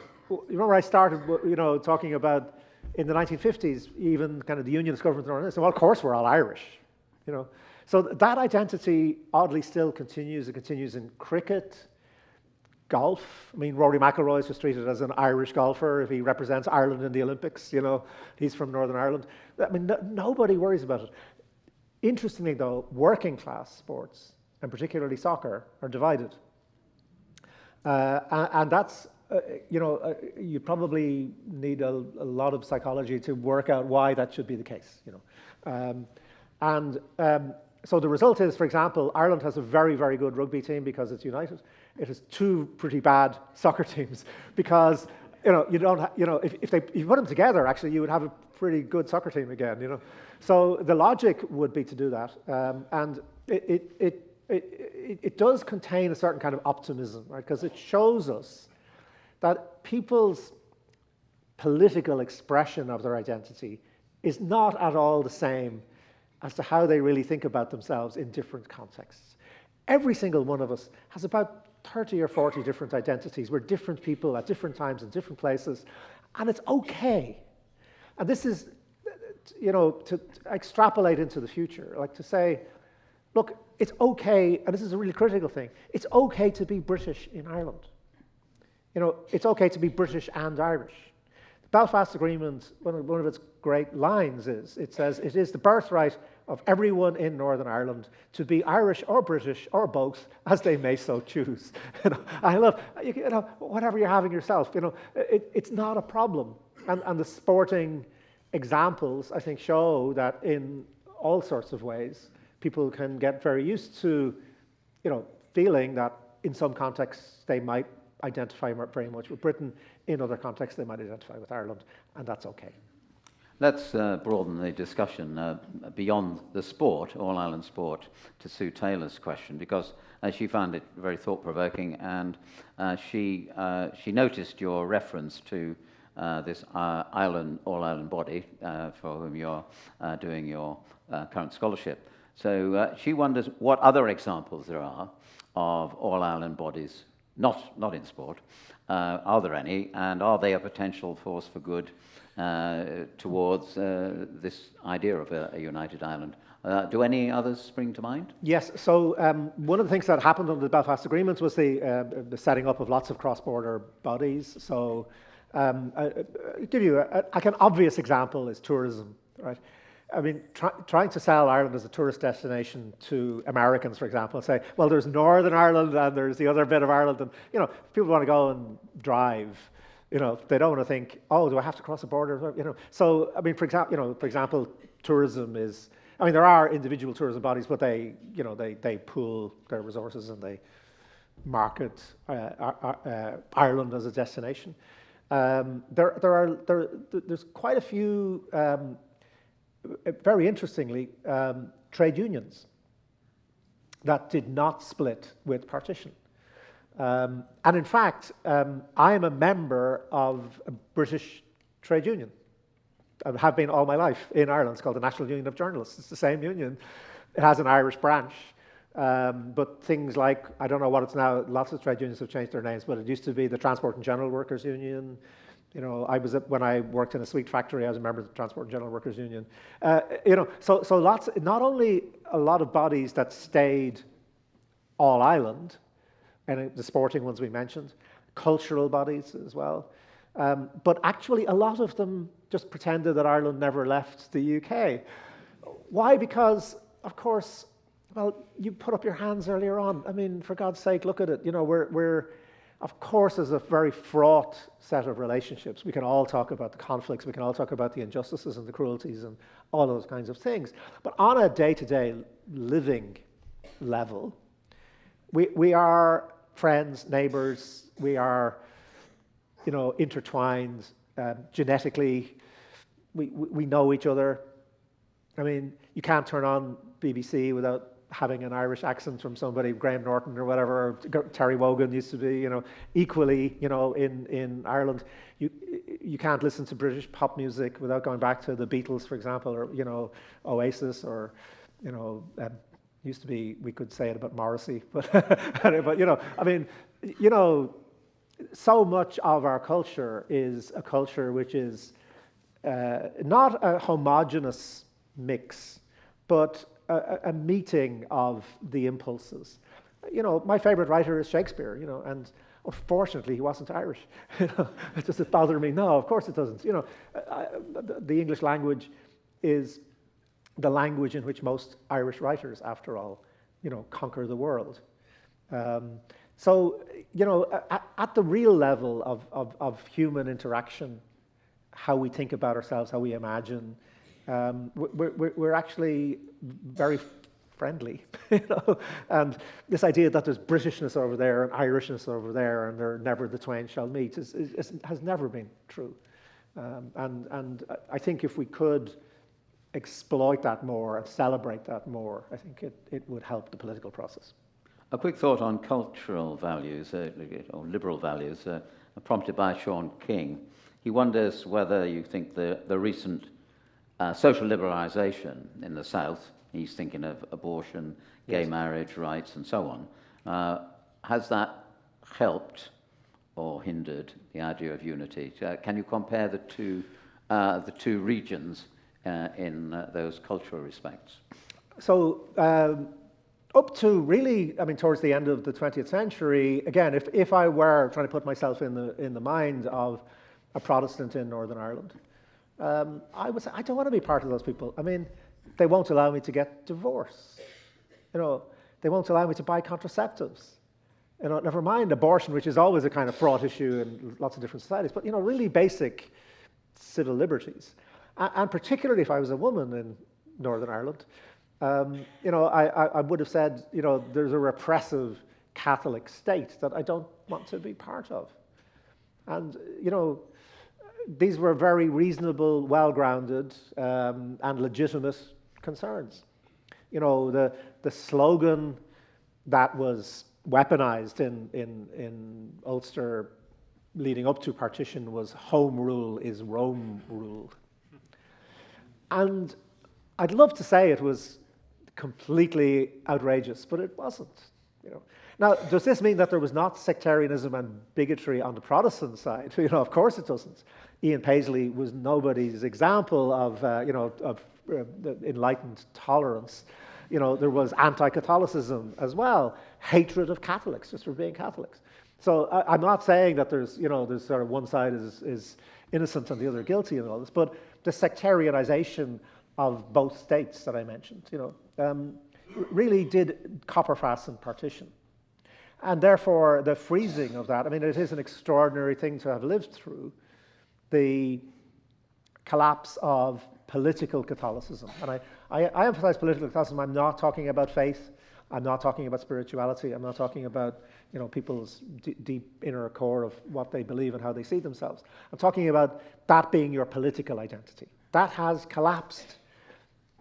remember I started, you know, talking about in the 1950s, even kind of the unionist government, and well, of course we're all Irish, you know. So that identity oddly still continues. It continues in cricket, golf. I mean, Rory McIlroy is just treated as an Irish golfer if he represents Ireland in the Olympics. You know, he's from Northern Ireland. I mean, nobody worries about it. Interestingly, though, working class sports, and particularly soccer, are divided. And that's, you probably need a lot of psychology to work out why that should be the case. You know, so the result is, for example, Ireland has a very, very good rugby team because it's united. It has two pretty bad soccer teams because, you know, you don't, if you put them together, actually, you would have a pretty good soccer team again. You know, so the logic would be to do that, and it does contain a certain kind of optimism, right? Because it shows us that people's political expression of their identity is not at all the same as to how they really think about themselves in different contexts. Every single one of us has about 30 or 40 different identities. We're different people at different times in different places, and it's okay. And this is, you know, to extrapolate into the future, like to say, look, it's okay, and this is a really critical thing, it's okay to be British in Ireland. You know, it's okay to be British and Irish. The Belfast Agreement, one of its great lines is, it says, it is the birthright of everyone in Northern Ireland to be Irish or British or both as they may so choose. You know, I love, you know, whatever you're having yourself, you know, it's not a problem. And the sporting examples, I think, show that in all sorts of ways, people can get very used to, you know, feeling that in some contexts they might identify very much with Britain. In other contexts, they might identify with Ireland, and that's okay. Let's broaden the discussion beyond the sport, All-Ireland sport, to Sue Taylor's question, because she found it very thought-provoking, and she noticed your reference to this All-Ireland body for whom you're doing your current scholarship. So she wonders what other examples there are of All-Ireland bodies, not in sport. Are there any, and are they a potential force for good towards this idea of a united Ireland? Do any others spring to mind? Yes, so one of the things that happened under the Belfast Agreement was the setting up of lots of cross-border bodies. So I'll give you like an obvious example is tourism, right? I mean, trying to sell Ireland as a tourist destination to Americans, for example, and say, well, there's Northern Ireland and there's the other bit of Ireland, and if people want to go and drive, they don't want to think, oh, do I have to cross the border? So I mean, for example, tourism is. I mean, there are individual tourism bodies, but they pool their resources and they market Ireland as a destination. There's quite a few. Very interestingly, trade unions that did not split with partition. And in fact, I am a member of a British trade union. I have been all my life in Ireland. It's called the National Union of Journalists. It's the same union. It has an Irish branch. But things like, I don't know what it's now, lots of trade unions have changed their names, but it used to be the Transport and General Workers Union. When I worked in a sweet factory, I was a member of the Transport and General Workers Union. So lots, not only a lot of bodies that stayed all island, and the sporting ones we mentioned, cultural bodies as well, but actually a lot of them just pretended that Ireland never left the UK. Why? Because, of course, well, you put up your hands earlier on. I mean, for God's sake, look at it. We're of course, there's a very fraught set of relationships. We can all talk about the conflicts, we can all talk about the injustices and the cruelties and all those kinds of things. But on a day-to-day living level, we are friends, neighbors, we are, intertwined genetically, we know each other. I mean, you can't turn on BBC without having an Irish accent from somebody, Graham Norton or whatever, or Terry Wogan used to be, equally, in Ireland. You can't listen to British pop music without going back to the Beatles, for example, or, Oasis, or, used to be, we could say it about Morrissey, but, I mean, so much of our culture is a culture which is not a homogeneous mix, but a meeting of the impulses. My favorite writer is Shakespeare, and unfortunately he wasn't Irish. Does it bother me? No, of course it doesn't. The English language is the language in which most Irish writers, after all, conquer the world. So, at the real level of human interaction, how we think about ourselves, how we imagine, we're actually very friendly, and this idea that there's Britishness over there and Irishness over there and they're never the twain shall meet has never been true. And I think if we could exploit that more and celebrate that more, I think it would help the political process. A quick thought on cultural values, or liberal values, prompted by Sean King. He wonders whether you think the recent social liberalisation in the South, he's thinking of abortion, gay marriage rights, and so on, has that helped or hindered the idea of unity? Can you compare the two regions in those cultural respects? So, up to really, towards the end of the 20th century, again, if I were trying to put myself in the mind of a Protestant in Northern Ireland, I would say, I don't want to be part of those people. They won't allow me to get divorced. They won't allow me to buy contraceptives. Never mind abortion, which is always a kind of fraught issue in lots of different societies, but, really basic civil liberties. And particularly if I was a woman in Northern Ireland, I would have said, there's a repressive Catholic state that I don't want to be part of. And, these were very reasonable, well-grounded, and legitimate concerns. The slogan that was weaponized in Ulster leading up to partition was "Home rule is Rome rule." And I'd love to say it was completely outrageous, but it wasn't. Now, does this mean that there was not sectarianism and bigotry on the Protestant side? Of course it doesn't. Ian Paisley was nobody's example of the enlightened tolerance. There was anti-Catholicism as well, hatred of Catholics just for being Catholics. So I'm not saying that there's sort of one side is innocent and the other guilty in all this, but the sectarianization of both states that I mentioned, really did copper-fasten partition. And therefore, the freezing of that, it is an extraordinary thing to have lived through, the collapse of political Catholicism. And I emphasize political Catholicism. I'm not talking about faith. I'm not talking about spirituality. I'm not talking about people's deep inner core of what they believe and how they see themselves. I'm talking about that being your political identity. That has collapsed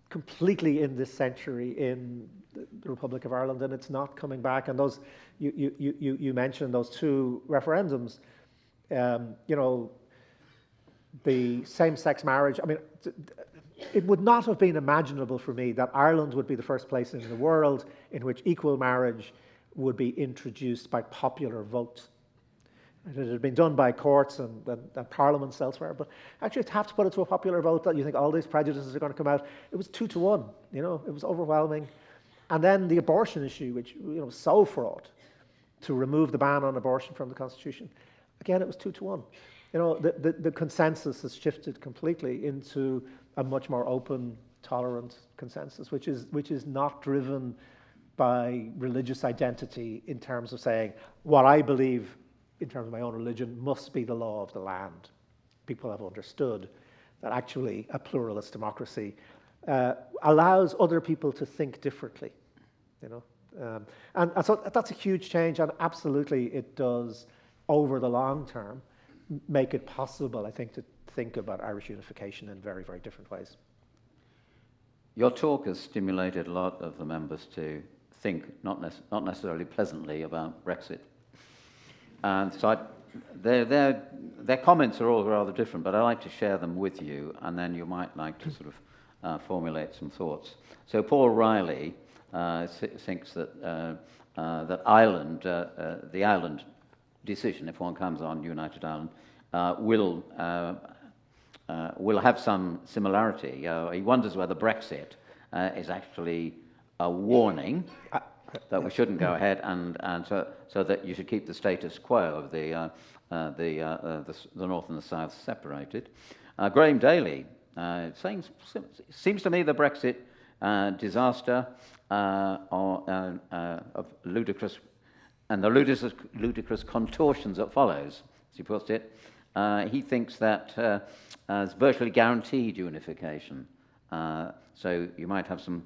completely in this century in the Republic of Ireland, and it's not coming back. And those you mentioned those two referendums. The same-sex marriage. It would not have been imaginable for me that Ireland would be the first place in the world in which equal marriage would be introduced by popular vote. It had been done by courts and parliaments elsewhere, but actually to have to put it to a popular vote that you think all these prejudices are going to come out, it was 2-1. It was overwhelming. And then the abortion issue, which was so fraught, to remove the ban on abortion from the Constitution. Again, it was 2-1. The consensus has shifted completely into a much more open, tolerant consensus, which is not driven by religious identity in terms of saying what I believe in terms of my own religion must be the law of the land. People have understood that actually a pluralist democracy allows other people to think differently. And so that's a huge change, and absolutely it does, over the long term, make it possible, I think, to think about Irish unification in very, very different ways. Your talk has stimulated a lot of the members to think, not necessarily pleasantly, about Brexit. And so their comments are all rather different, but I'd like to share them with you, and then you might like to sort of formulate some thoughts. So Paul Riley thinks that that Ireland, the Ireland decision, if one comes on United Ireland, will have some similarity. He wonders whether Brexit is actually a warning that we shouldn't go ahead, and so that you should keep the status quo of the North and the South separated. Graham Daly saying, seems to me the Brexit disaster of ludicrous and the ludicrous contortions that follows, as he puts it. He thinks that as virtually guaranteed unification. So you might have some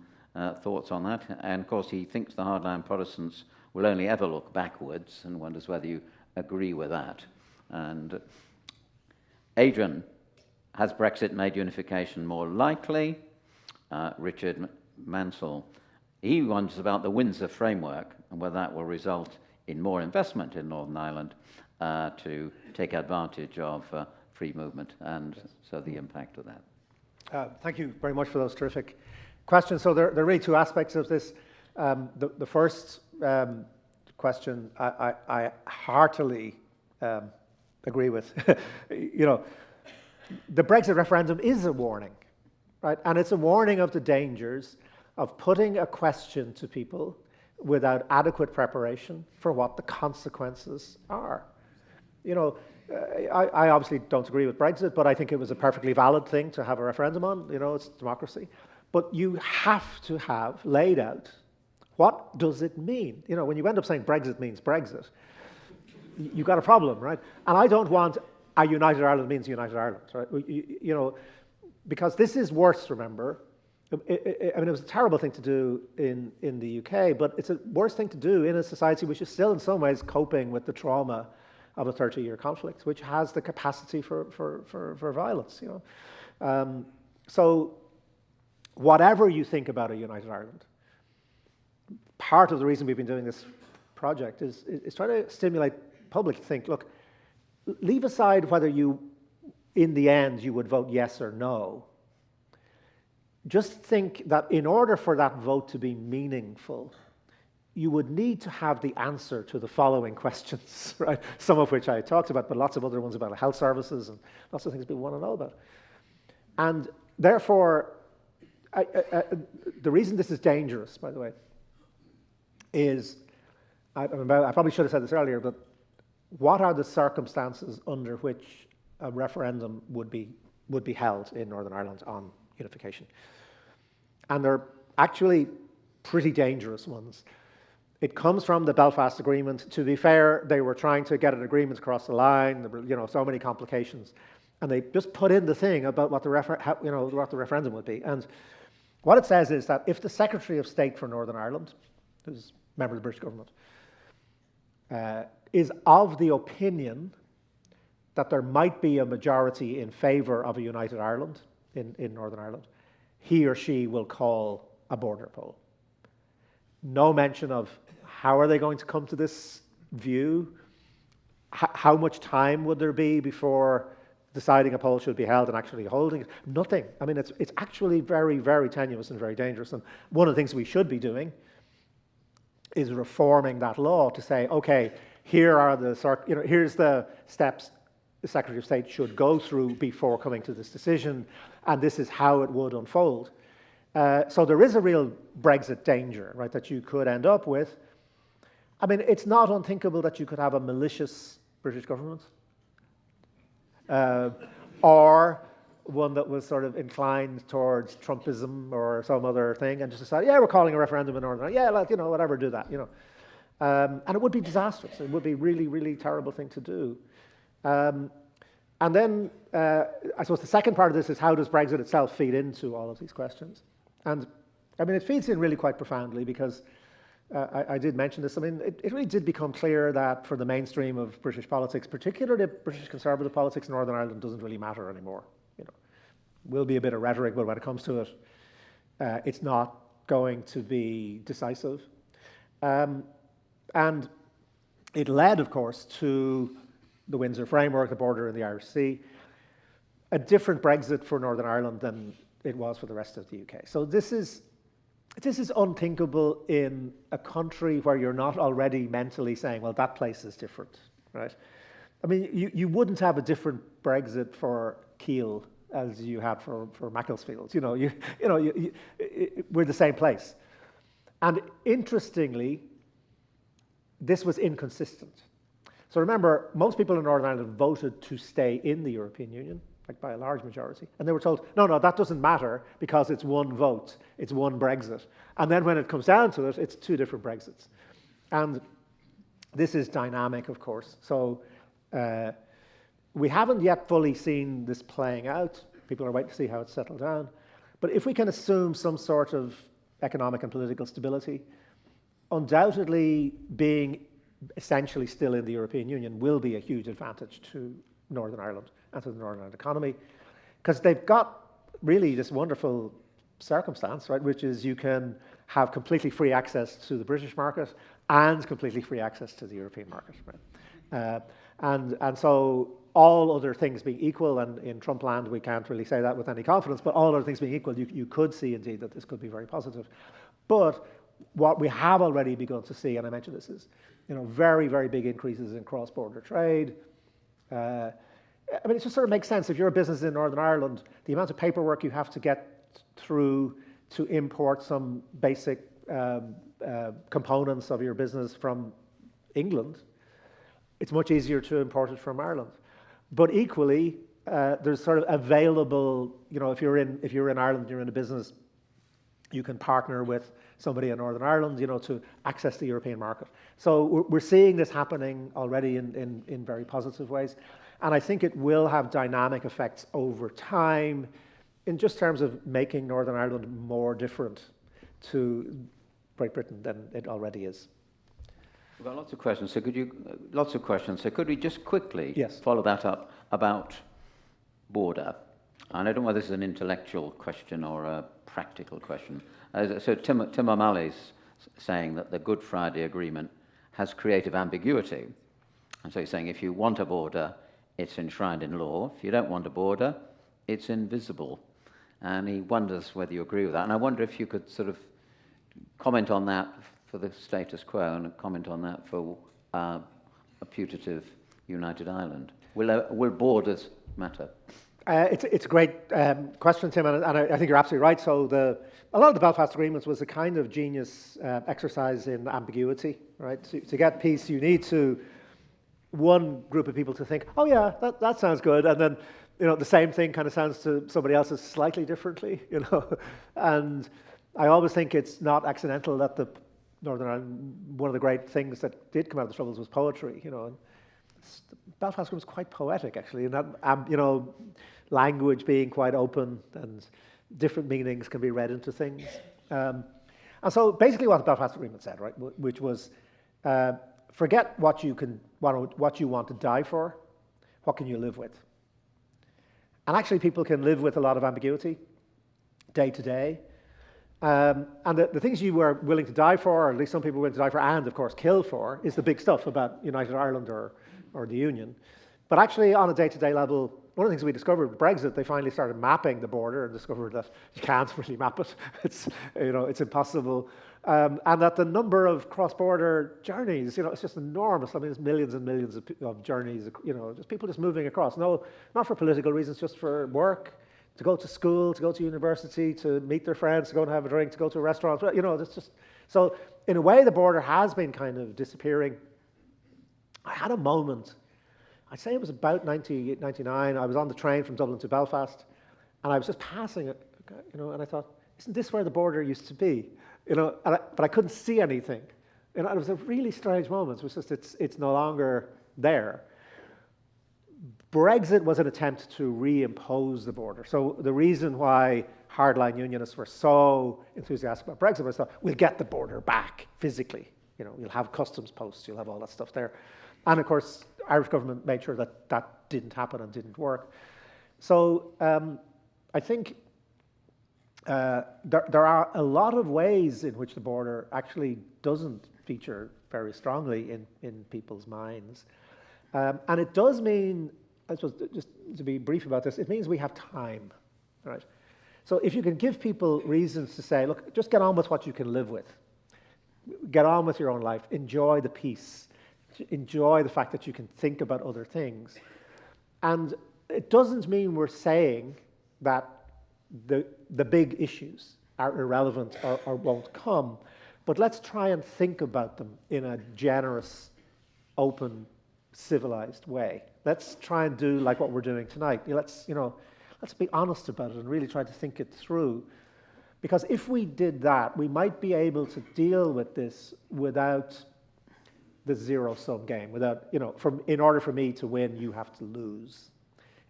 thoughts on that. And of course, he thinks the hardline Protestants will only ever look backwards, and wonders whether you agree with that. And Adrian, has Brexit made unification more likely? Richard Mansell, he wonders about the Windsor framework and whether that will result in more investment in Northern Ireland to take advantage of free movement, and so the impact of that. Thank you very much for those terrific questions. So there are really two aspects of this. The first question I heartily agree with. The Brexit referendum is a warning, right? And it's a warning of the dangers of putting a question to people without adequate preparation for what the consequences are. I obviously don't agree with Brexit, but I think it was a perfectly valid thing to have a referendum on. It's democracy. But you have to have laid out, what does it mean? When you end up saying Brexit means Brexit, you've got a problem, right? And I don't want a United Ireland means United Ireland, right? Because this is worse, remember, I mean, it was a terrible thing to do in the UK, but it's a worse thing to do in a society which is still in some ways coping with the trauma of a 30-year conflict, which has the capacity for violence, you know. So whatever you think about a united Ireland, part of the reason we've been doing this project is trying to stimulate public to think, look, leave aside whether you, in the end, you would vote yes or no. Just think that in order for that vote to be meaningful, you would need to have the answer to the following questions, right? Some of which I talked about, but lots of other ones about health services and lots of things people want to know about. And therefore, the reason this is dangerous, by the way, is, I probably should have said this earlier, but what are the circumstances under which a referendum would be held in Northern Ireland on unification? And they're actually pretty dangerous ones. It comes from the Belfast Agreement. To be fair, they were trying to get an agreement across the line. There were, you know, so many complications, and they just put in the thing about what the referendum would be. And what it says is that if the Secretary of State for Northern Ireland, who's a member of the British government, is of the opinion that there might be a majority in favour of a united Ireland in Northern Ireland, he or she will call a border poll. No mention of how are they going to come to this view, how much time would there be before deciding a poll should be held and actually holding it. Nothing. I mean, it's actually very, very tenuous and very dangerous. And one of the things we should be doing is reforming that law to say, okay, here are the, you know, here's the steps the Secretary of State should go through before coming to this decision, and this is how it would unfold. So there is a real Brexit danger, right, that you could end up with. I mean, it's not unthinkable that you could have a malicious British government, or one that was sort of inclined towards Trumpism or some other thing, and just decide, yeah, we're calling a referendum in Northern Ireland. Yeah, like, you know, whatever, do that, you know. And it would be disastrous. It would be really, really terrible thing to do. And then, I suppose the second part of this is how does Brexit itself feed into all of these questions? And I mean, it feeds in really quite profoundly because I did mention this. I mean, it really did become clear that for the mainstream of British politics, particularly British Conservative politics, Northern Ireland doesn't really matter anymore. You know, will be a bit of rhetoric, but when it comes to it, it's not going to be decisive. And it led, of course, to the Windsor Framework, the border in the Irish Sea, a different Brexit for Northern Ireland than it was for the rest of the UK. So this is unthinkable in a country where you're not already mentally saying, well, that place is different, right? I mean, you wouldn't have a different Brexit for Keele as you had for Macclesfield. You know, we're the same place. And interestingly, this was inconsistent. So remember, most people in Northern Ireland voted to stay in the European Union, like by a large majority. And they were told, no, that doesn't matter because it's one vote, it's one Brexit. And then when it comes down to it, it's two different Brexits. And this is dynamic, of course. So we haven't yet fully seen this playing out. People are waiting to see how it's settled down. But if we can assume some sort of economic and political stability, undoubtedly being essentially still in the European Union will be a huge advantage to Northern Ireland and to the Northern Ireland economy, because they've got really this wonderful circumstance, right, which is you can have completely free access to the British market and completely free access to the European market, right? And so all other things being equal, and in Trump land we can't really say that with any confidence, but all other things being equal, you could see indeed that this could be very positive. But what we have already begun to see, and I mentioned this, is, you know, very, very big increases in cross-border trade. I mean, it just sort of makes sense. If you're a business in Northern Ireland, the amount of paperwork you have to get through to import some basic components of your business from England, it's much easier to import it from Ireland. But equally, there's sort of available, you know, if you're in Ireland, you're in a business, you can partner with somebody in Northern Ireland, you know, to access the European market. So we're seeing this happening already in very positive ways. And I think it will have dynamic effects over time in just terms of making Northern Ireland more different to Great Britain than it already is. We've got lots of questions, so could we just quickly follow that up about border? And I don't know whether this is an intellectual question or a practical question. So Tim O'Malley's saying that the Good Friday Agreement has creative ambiguity. And so he's saying if you want a border, it's enshrined in law. If you don't want a border, it's invisible. And he wonders whether you agree with that. And I wonder if you could sort of comment on that for the status quo and comment on that for a putative United Ireland. Will borders matter? It's a great question, Tim, and I think you're absolutely right. So a lot of the Belfast agreements was a kind of genius exercise in ambiguity, right? To get peace, you need one group of people to think, oh yeah, that sounds good, and then the same thing kind of sounds to somebody else slightly differently, And I always think it's not accidental that the Northern Ireland, one of the great things that did come out of the Troubles was poetry, And the Belfast Agreement was quite poetic, actually, and that, language being quite open and different meanings can be read into things. And so basically what the Belfast Agreement said, right, which was forget what you want to die for, what can you live with? And actually people can live with a lot of ambiguity day to day. And the things you were willing to die for, or at least some people were willing to die for, and of course kill for, is the big stuff about United Ireland or the Union. But actually on a day-to-day level, one of the things we discovered with Brexit, they finally started mapping the border and discovered that you can't really map it. It's impossible. And that the number of cross-border journeys, it's just enormous. I mean, it's millions and millions of journeys, just people just moving across. No, not for political reasons, just for work, to go to school, to go to university, to meet their friends, to go and have a drink, to go to a restaurant. It's just so. In a way, the border has been kind of disappearing. I had a moment. I'd say it was about 1999. I was on the train from Dublin to Belfast, and I was just passing it, and I thought, isn't this where the border used to be? But I couldn't see anything. It was a really strange moment. It was just, it's no longer there. Brexit was an attempt to reimpose the border. So the reason why hardline unionists were so enthusiastic about Brexit was that we'll get the border back physically. You'll have customs posts, you'll have all that stuff there. And of course, Irish government made sure that that didn't happen and didn't work. So I think there are a lot of ways in which the border actually doesn't feature very strongly in people's minds. And it does mean, I suppose, just to be brief about this, it means we have time, right? So if you can give people reasons to say, look, just get on with what you can live with. Get on with your own life. Enjoy the peace. Enjoy the fact that you can think about other things. And it doesn't mean we're saying that the big issues are irrelevant or won't come, but let's try and think about them in a generous, open, civilized way. Let's try and do like what we're doing tonight. Let's be honest about it and really try to think it through. Because if we did that, we might be able to deal with this without the zero-sum game, without, in order for me to win, you have to lose.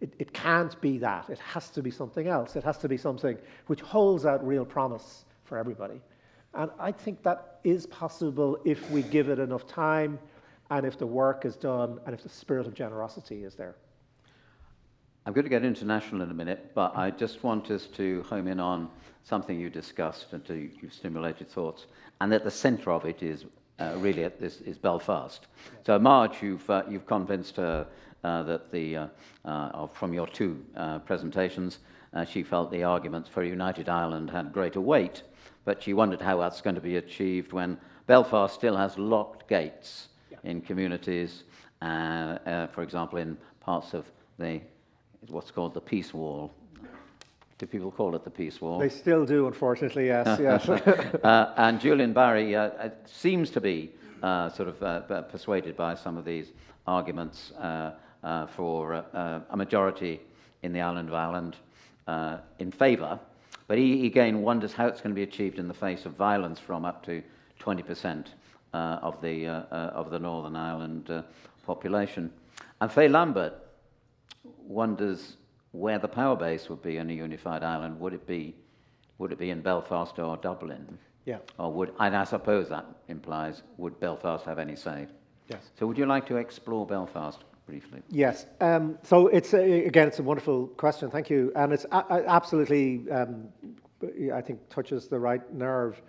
It can't be that. It has to be something else. It has to be something which holds out real promise for everybody. And I think that is possible if we give it enough time, and if the work is done, and if the spirit of generosity is there. I'm going to get international in a minute, but I just want us to home in on something you discussed and you've stimulated thoughts, and at the centre of it is really is Belfast. So Marge, you've convinced her that from your two presentations, she felt the arguments for a united Ireland had greater weight, but she wondered how that's going to be achieved when Belfast still has locked gates in communities, for example, in parts of what's called the Peace Wall. Do people call it the Peace Wall? They still do, unfortunately, yes. Yes. And Julian Barry seems to be persuaded by some of these arguments for a majority in the island of Ireland in favour. But he again wonders how it's going to be achieved in the face of violence from up to 20% of the Northern Ireland population. And Faye Lambert wonders where the power base would be in a unified Ireland. Would it be in Belfast or Dublin? Yeah. Or and I suppose that implies, would Belfast have any say? Yes. So would you like to explore Belfast briefly? Yes. So it's again, it's a wonderful question. Thank you, and it's absolutely, I think, touches the right nerve.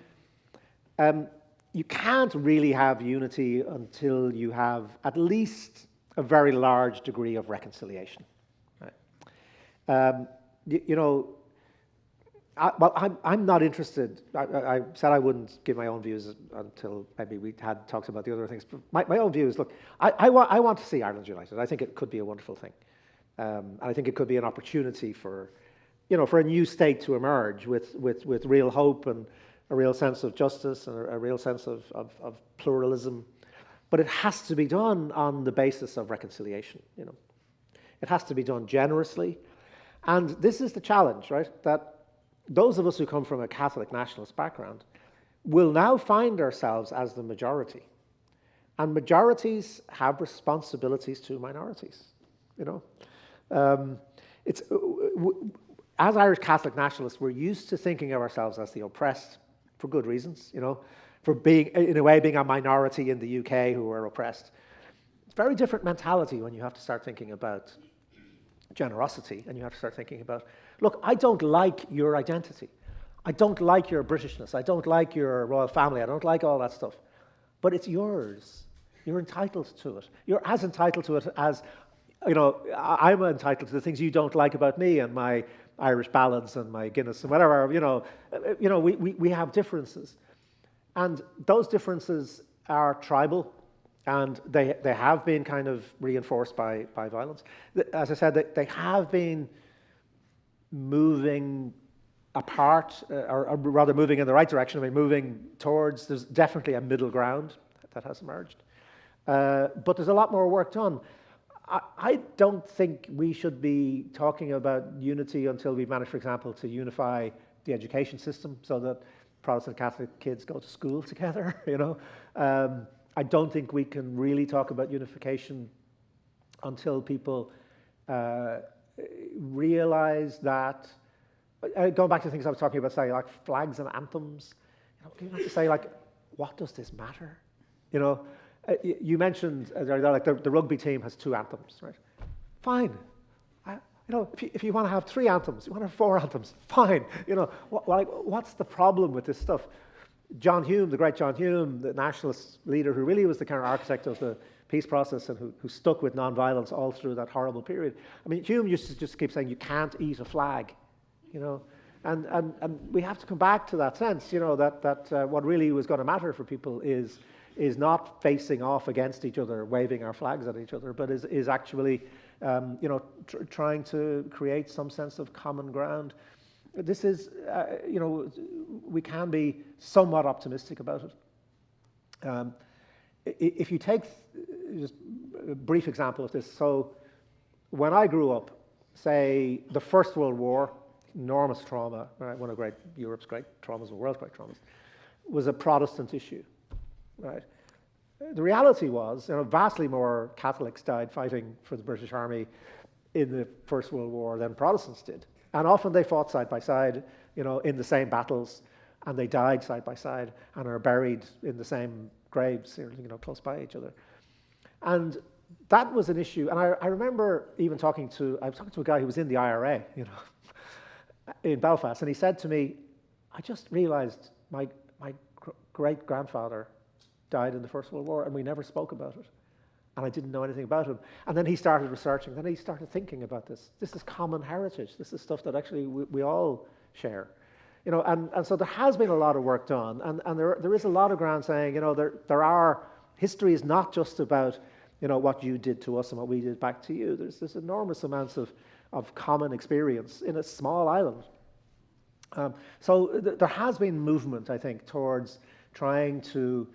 You can't really have unity until you have at least a very large degree of reconciliation. Right? I'm not interested. I said I wouldn't give my own views until maybe we had talked about the other things. But my own view is, look, I want to see Ireland united. I think it could be a wonderful thing. And I think it could be an opportunity for a new state to emerge with real hope and a real sense of justice and a real sense of pluralism. But it has to be done on the basis of reconciliation. It has to be done generously. And this is the challenge, right? That those of us who come from a Catholic nationalist background will now find ourselves as the majority. And majorities have responsibilities to minorities. As Irish Catholic nationalists, we're used to thinking of ourselves as the oppressed for good reasons, for being, in a way, being a minority in the UK who are oppressed. It's a very different mentality when you have to start thinking about generosity, and you have to start thinking about, look, I don't like your identity. I don't like your Britishness. I don't like your royal family. I don't like all that stuff. But it's yours. You're entitled to it. You're as entitled to it as, I'm entitled to the things you don't like about me and my Irish ballads and my Guinness and whatever. We have differences. And those differences are tribal, and they have been kind of reinforced by violence. As I said, they have been moving apart, or rather moving in the right direction. Moving towards, there's definitely a middle ground that has emerged. But there's a lot more work done. I don't think we should be talking about unity until we've managed, for example, to unify the education system so that Protestant Catholic kids go to school together, I don't think we can really talk about unification until people realize that, going back to things I was talking about, say, like flags and anthems, you have to say, like, what does this matter? You mentioned, like, the rugby team has 2 anthems, right? Fine. If you want to have 3 anthems, you want to have 4 anthems, fine. What's the problem with this stuff? John Hume, the great John Hume, the nationalist leader who really was the kind of architect of the peace process and who stuck with nonviolence all through that horrible period. Hume used to just keep saying, you can't eat a flag, and we have to come back to that sense, that what really was going to matter for people is not facing off against each other, waving our flags at each other, but is actually, trying to create some sense of common ground. This is, we can be somewhat optimistic about it. If you take just a brief example of this, so when I grew up, say the First World War, enormous trauma, right, one of Europe's great traumas, the world's great traumas, was a Protestant issue, right? The reality was, vastly more Catholics died fighting for the British Army in the First World War than Protestants did. And often they fought side by side, in the same battles, and they died side by side and are buried in the same graves, close by each other. And that was an issue. And I remember even talking to a guy who was in the IRA, in Belfast, and he said to me, I just realized my great-grandfather died in the First World War, and we never spoke about it. And I didn't know anything about him. And then he started researching, then he started thinking about this. This is common heritage. This is stuff that actually we all share. And so there has been a lot of work done, and there is a lot of ground saying, history is not just about, what you did to us and what we did back to you. There's enormous amounts of common experience in a small island. So there has been movement, I think, towards trying to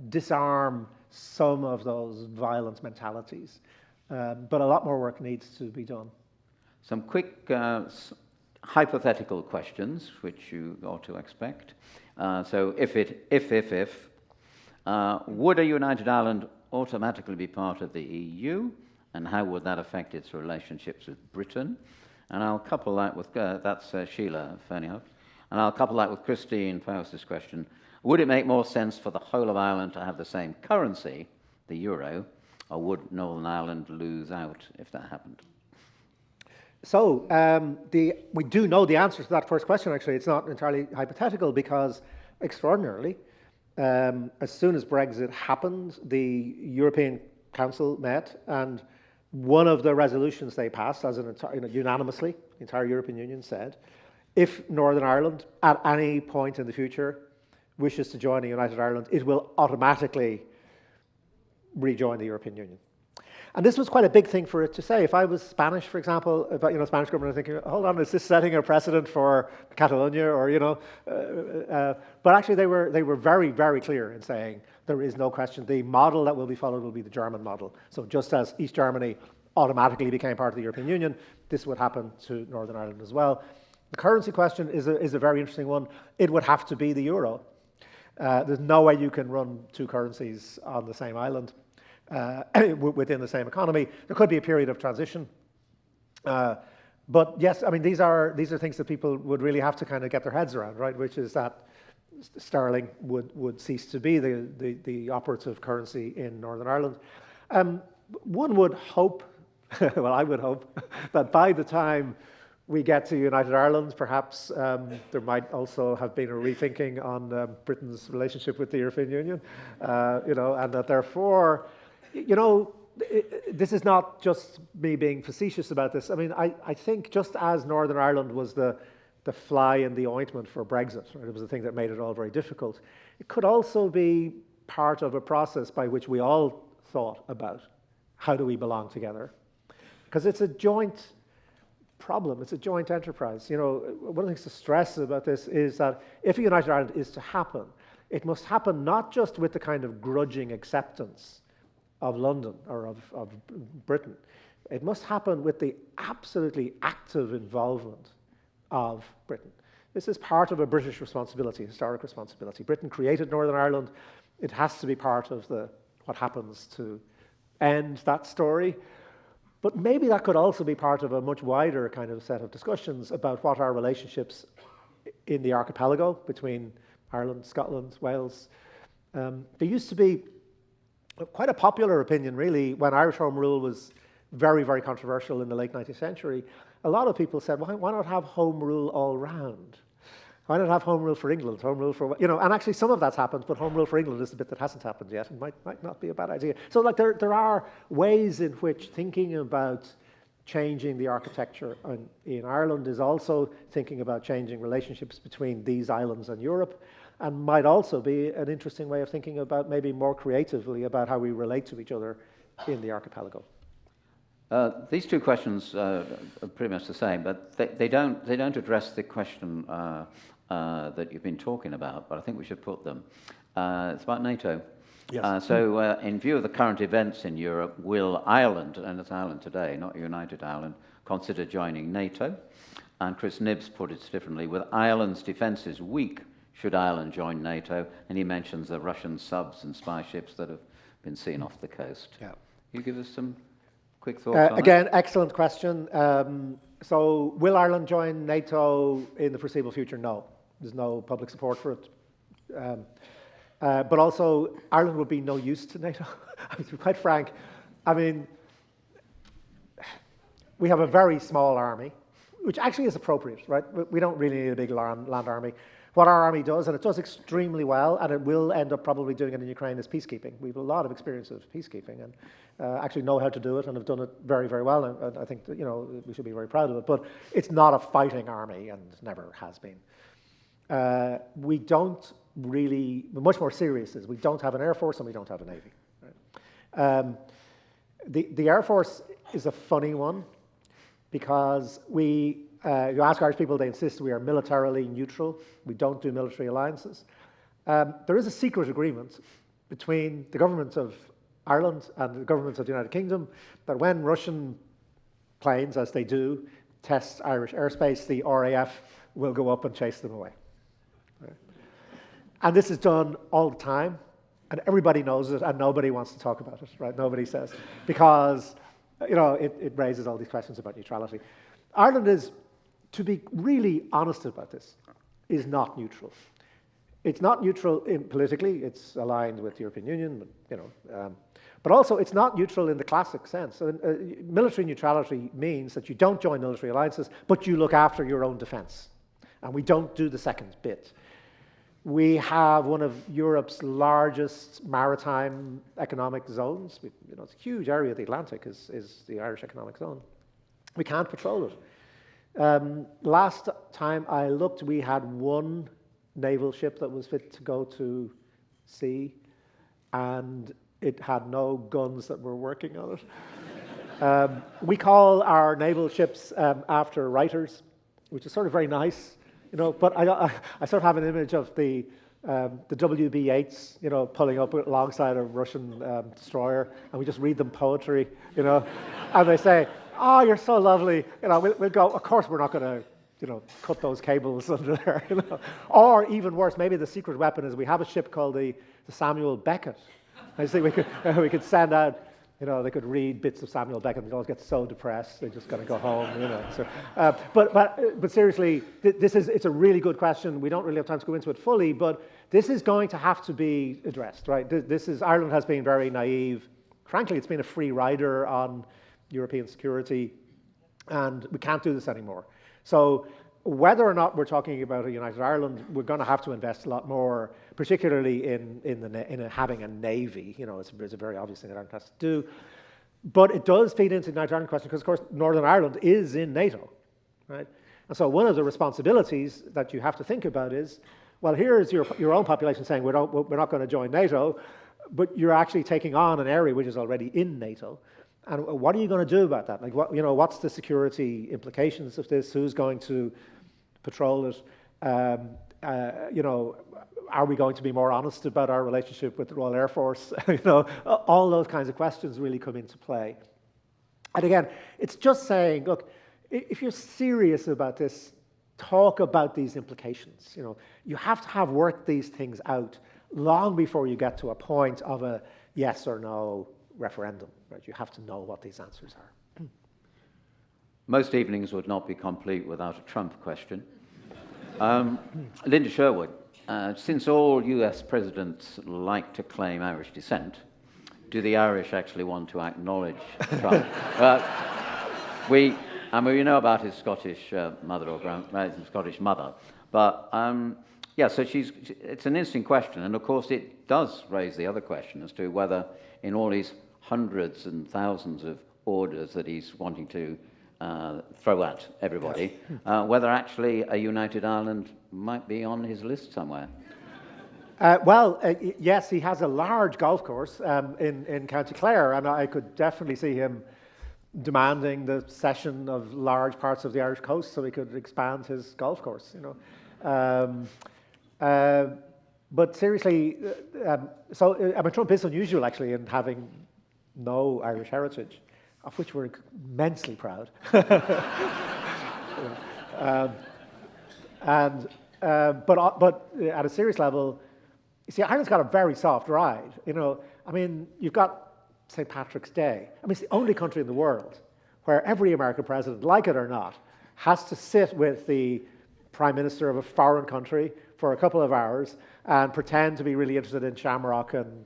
disarm some of those violent mentalities. But a lot more work needs to be done. Some quick hypothetical questions, which you ought to expect. So if, would a united Ireland automatically be part of the EU? and how would that affect its relationships with Britain? And I'll couple that with, that's Sheila Fernihoff, and I'll couple that with Christine Faust's question. Would it make more sense for the whole of Ireland to have the same currency, the euro, or would Northern Ireland lose out if that happened? So we do know the answer to that first question, actually. It's not entirely hypothetical because, extraordinarily, as soon as Brexit happened, the European Council met, and one of the resolutions they passed, unanimously, the entire European Union said, if Northern Ireland, at any point in the future, wishes to join the United Ireland, it will automatically rejoin the European Union. And this was quite a big thing for it to say. If I was Spanish, for example, Spanish government, I'm thinking, hold on, is this setting a precedent for Catalonia, or but actually they were very, very clear in saying there is no question. The model that will be followed will be the German model. So just as East Germany automatically became part of the European Union, this would happen to Northern Ireland as well. The currency question is a very interesting one. It would have to be the euro. There's no way you can run two currencies on the same island. Within the same economy. There could be a period of transition. But yes, I mean, these are things that people would really have to kind of get their heads around, right? Which is that sterling would cease to be the operative currency in Northern Ireland. One would hope, well, I would hope, that by the time we get to United Ireland, perhaps there might also have been a rethinking on Britain's relationship with the European Union, and that therefore, this is not just me being facetious about this. I mean, I think just as Northern Ireland was the fly in the ointment for Brexit, right? It was the thing that made it all very difficult. It could also be part of a process by which we all thought about how do we belong together, because it's a joint problem. It's a joint enterprise. One of the things to stress about this is that if a United Ireland is to happen, it must happen not just with the kind of grudging acceptance of London or of Britain. It must happen with the absolutely active involvement of Britain. This is part of a British responsibility, historic responsibility. Britain created Northern Ireland. It has to be part of what happens to end that story. But maybe that could also be part of a much wider kind of set of discussions about what our relationships in the archipelago between Ireland, Scotland, Wales. There used to be quite a popular opinion, really, when Irish Home Rule was very, very controversial in the late 19th century. A lot of people said, why not have Home Rule all round? Why not have Home Rule for England, Home Rule for, and actually some of that's happened, but Home Rule for England is the bit that hasn't happened yet and might not be a bad idea. So there are ways in which thinking about changing the architecture in Ireland is also thinking about changing relationships between these islands and Europe, and might also be an interesting way of thinking about maybe more creatively about how we relate to each other in the archipelago. These two questions are pretty much the same, but they don't address the question that you've been talking about, but I think we should put them. It's about NATO. Yes. So in view of the current events in Europe, will Ireland, and it's Ireland today, not United Ireland, consider joining NATO? And Chris Nibbs put it differently, with Ireland's defences weak, should Ireland join NATO? And he mentions the Russian subs and spy ships that have been seen off the coast. Yeah. You give us some quick thoughts on again, excellent question. So will Ireland join NATO in the foreseeable future? No. There's no public support for it. But also, Ireland would be no use to NATO. To be quite frank, I mean, we have a very small army, which actually is appropriate, right? We don't really need a big land army. What our army does, and it does extremely well, and it will end up probably doing it in Ukraine, is peacekeeping. We have a lot of experience of peacekeeping and actually know how to do it and have done it very, very well. And I think that, we should be very proud of it. But it's not a fighting army and never has been. We don't really, much more serious is we don't have an Air Force and we don't have a Navy. Right? The Air Force is a funny one because you ask Irish people, they insist we are militarily neutral. We don't do military alliances. There is a secret agreement between the government of Ireland and the government of the United Kingdom that when Russian planes, as they do, test Irish airspace, the RAF will go up and chase them away. Right? And this is done all the time, and everybody knows it, and nobody wants to talk about it, right? Nobody says. Because it raises all these questions about neutrality. Ireland is, to be really honest about this, is not neutral. It's not neutral politically. It's aligned with the European Union, but also it's not neutral in the classic sense. So, military neutrality means that you don't join military alliances, but you look after your own defence, and we don't do the second bit. We have one of Europe's largest maritime economic zones. It's a huge area of the Atlantic is the Irish economic zone. We can't patrol it. Last time I looked, we had one naval ship that was fit to go to sea, and it had no guns that were working on it. We call our naval ships after writers, which is sort of very nice, but I sort of have an image of the W.B. Yeats, pulling up alongside a Russian destroyer, and we just read them poetry, and they say, "Oh, you're so lovely." We'll go. Of course, we're not going to, cut those cables under there. Or even worse, maybe the secret weapon is we have a ship called the Samuel Beckett. I think we could send out. They could read bits of Samuel Beckett. They'd always get so depressed they're just going to go home. So, but seriously, it's a really good question. We don't really have time to go into it fully, but this is going to have to be addressed, right? Ireland has been very naive. Frankly, it's been a free rider on European security, and we can't do this anymore. So whether or not we're talking about a united Ireland, we're going to have to invest a lot more, particularly in having a navy. It's a very obvious thing that Ireland has to do. But it does feed into the united Ireland question because, of course, Northern Ireland is in NATO, right? And so one of the responsibilities that you have to think about is, well, here's your own population saying we're not going to join NATO, but you're actually taking on an area which is already in NATO. And what are you going to do about that? Like, what's the security implications of this? Who's going to patrol it? Are we going to be more honest about our relationship with the Royal Air Force? All those kinds of questions really come into play. And again, it's just saying, look, if you're serious about this, talk about these implications. You have to have worked these things out long before you get to a point of a yes or no referendum. Right? You have to know what these answers are. Most evenings would not be complete without a Trump question. Linda Sherwood, since all US presidents like to claim Irish descent, do the Irish actually want to acknowledge Trump? We know about his Scottish mother or Scottish mother, but so it's an interesting question, and of course it does raise the other question as to whether in all these hundreds and thousands of orders that he's wanting to throw at everybody, whether actually a united Ireland might be on his list somewhere. Yes, he has a large golf course in County Clare, and I could definitely see him demanding the cession of large parts of the Irish coast so he could expand his golf course. But seriously, Trump is unusual actually in having no Irish heritage, of which we're immensely proud. But at a serious level, you see, Ireland's got a very soft ride. You've got St. Patrick's Day. It's the only country in the world where every American president, like it or not, has to sit with the prime minister of a foreign country for a couple of hours and pretend to be really interested in Shamrock and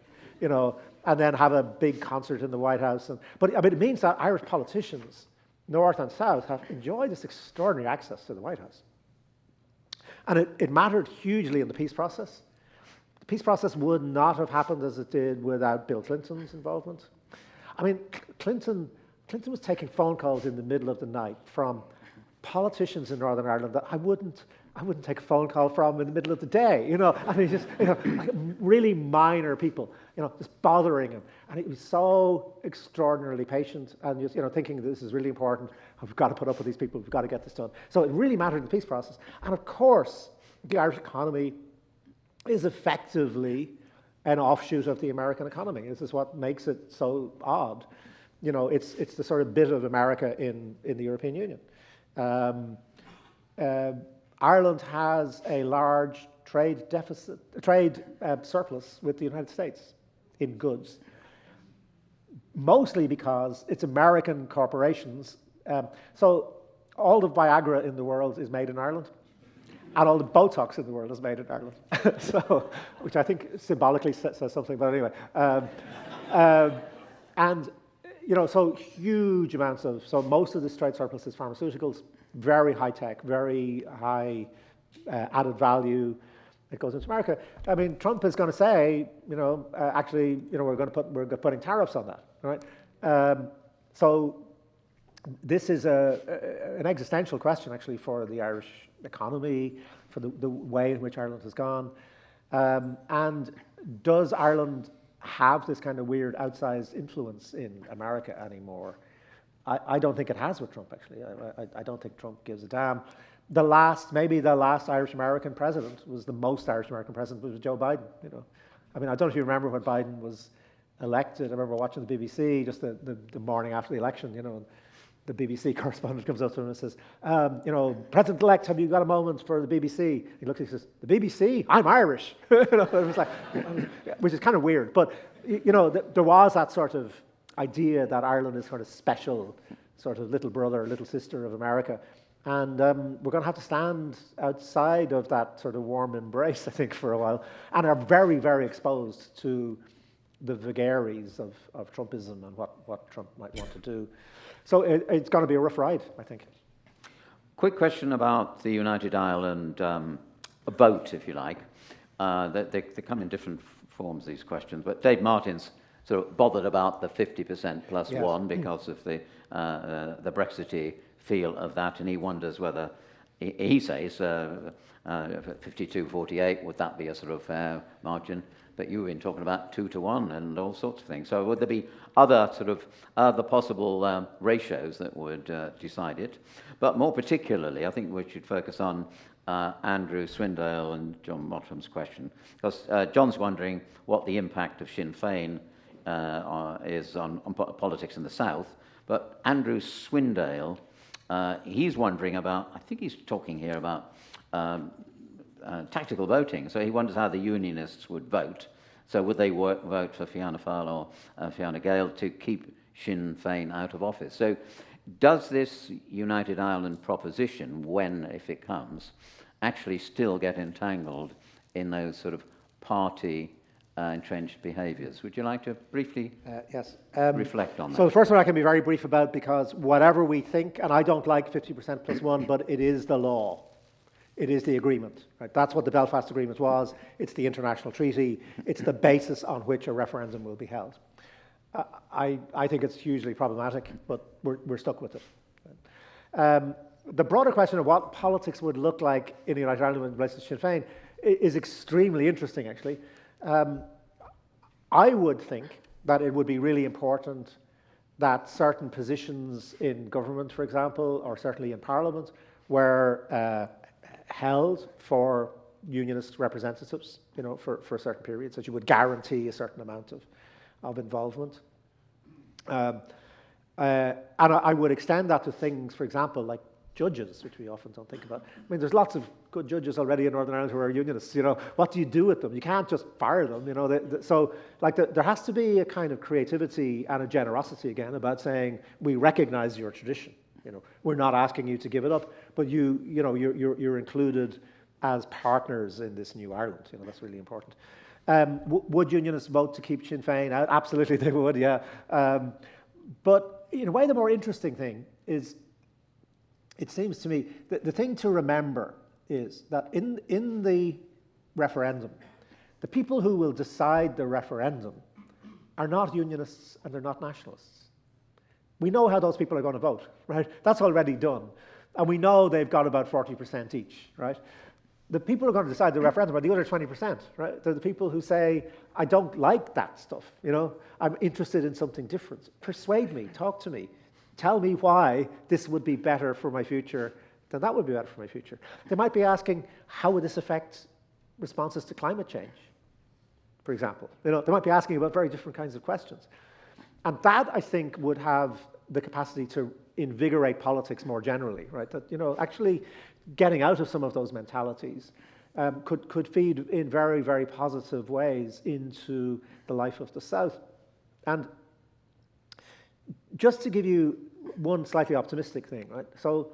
then have a big concert in the White House. But it means that Irish politicians, North and South, have enjoyed this extraordinary access to the White House. And it mattered hugely in the peace process. The peace process would not have happened as it did without Bill Clinton's involvement. Clinton was taking phone calls in the middle of the night from politicians in Northern Ireland that I wouldn't take a phone call from in the middle of the day. Like really minor people, just bothering him. And he was so extraordinarily patient and just, thinking this is really important. We've got to put up with these people. We've got to get this done. So it really mattered in the peace process. And of course, the Irish economy is effectively an offshoot of the American economy. This is what makes it so odd. It's the sort of bit of America in the European Union. Ireland has a large trade surplus with the United States in goods. mostly because it's American corporations. So all the Viagra in the world is made in Ireland, and all the Botox in the world is made in Ireland. So, which I think symbolically says something, but anyway. And, so huge amounts so most of this trade surplus is pharmaceuticals, very high tech, very high added value. It goes into America. I mean, Trump is going to say, actually, we're putting tariffs on that, right? So this is an existential question, actually, for the Irish economy, for the way in which Ireland has gone. And does Ireland have this kind of weird outsized influence in America anymore? I don't think it has with Trump, actually. I don't think Trump gives a damn. Maybe the last Irish-American president was the most Irish-American president was Joe Biden, I mean, I don't know if you remember when Biden was elected. I remember watching the BBC just the morning after the election, and the BBC correspondent comes up to him and says, President-elect, have you got a moment for the BBC? He looks and he says, the BBC? I'm Irish. It was like, which is kind of weird. But, there was that sort of idea that Ireland is sort of special, sort of little brother, little sister of America. And we're going to have to stand outside of that sort of warm embrace, I think, for a while, and are very, very exposed to the vagaries of Trumpism and what Trump might want to do. So it's going to be a rough ride, I think. Quick question about the United Ireland vote, if you like. They come in different forms, these questions, but Dave Martin's sort of bothered about the 50% plus Yes. one because of the Brexity feel of that, and he wonders whether, he says, 52-48, would that be a sort of fair margin? But you've been talking about 2-1 and all sorts of things. So would there be other possible ratios that would decide it? But more particularly, I think we should focus on Andrew Swindale and John Mottram's question, because John's wondering what the impact of Sinn Féin is on politics in the South, but Andrew Swindale, he's wondering about, I think he's talking here about tactical voting. So he wonders how the Unionists would vote. So would they vote for Fianna Fáil or Fianna Gael to keep Sinn Féin out of office? So does this United Ireland proposition, if it comes, actually still get entangled in those sort of party entrenched behaviours? Would you like to briefly yes. reflect on that? So the first one I can be very brief about, because whatever we think, and I don't like 50% plus one, but it is the law. It is the agreement. Right? That's what the Belfast Agreement was. It's the international treaty. It's the basis on which a referendum will be held. I think it's hugely problematic, but we're stuck with it. The broader question of what politics would look like in the United Ireland in relation to Sinn Féin is extremely interesting, actually. I would think that it would be really important that certain positions in government, for example, or certainly in Parliament, were held for unionist representatives, for certain periods, that you would guarantee a certain amount of involvement. And I would extend that to things, for example, like judges, which we often don't think about. I mean, there's lots of good judges already in Northern Ireland who are unionists. What do you do with them? You can't just fire them. There has to be a kind of creativity and a generosity again about saying we recognise your tradition. We're not asking you to give it up, but you're included as partners in this new Ireland. That's really important. Would unionists vote to keep Sinn Féin out? Absolutely, they would. Yeah. But in a way, the more interesting thing is, it seems to me that the thing to remember is that in the referendum, the people who will decide the referendum are not unionists and they're not nationalists. We know how those people are going to vote, right? That's already done. And we know they've got about 40% each, right? The people who are going to decide the referendum are the other 20%, right? They're the people who say, I don't like that stuff, I'm interested in something different. Persuade me, talk to me. Tell me why this would be better for my future than that would be better for my future. They might be asking, how would this affect responses to climate change, for example? They might be asking about very different kinds of questions. And that, I think, would have the capacity to invigorate politics more generally, right? That, actually getting out of some of those mentalities could feed in very, very positive ways into the life of the South. And just to give you one slightly optimistic thing, right? So,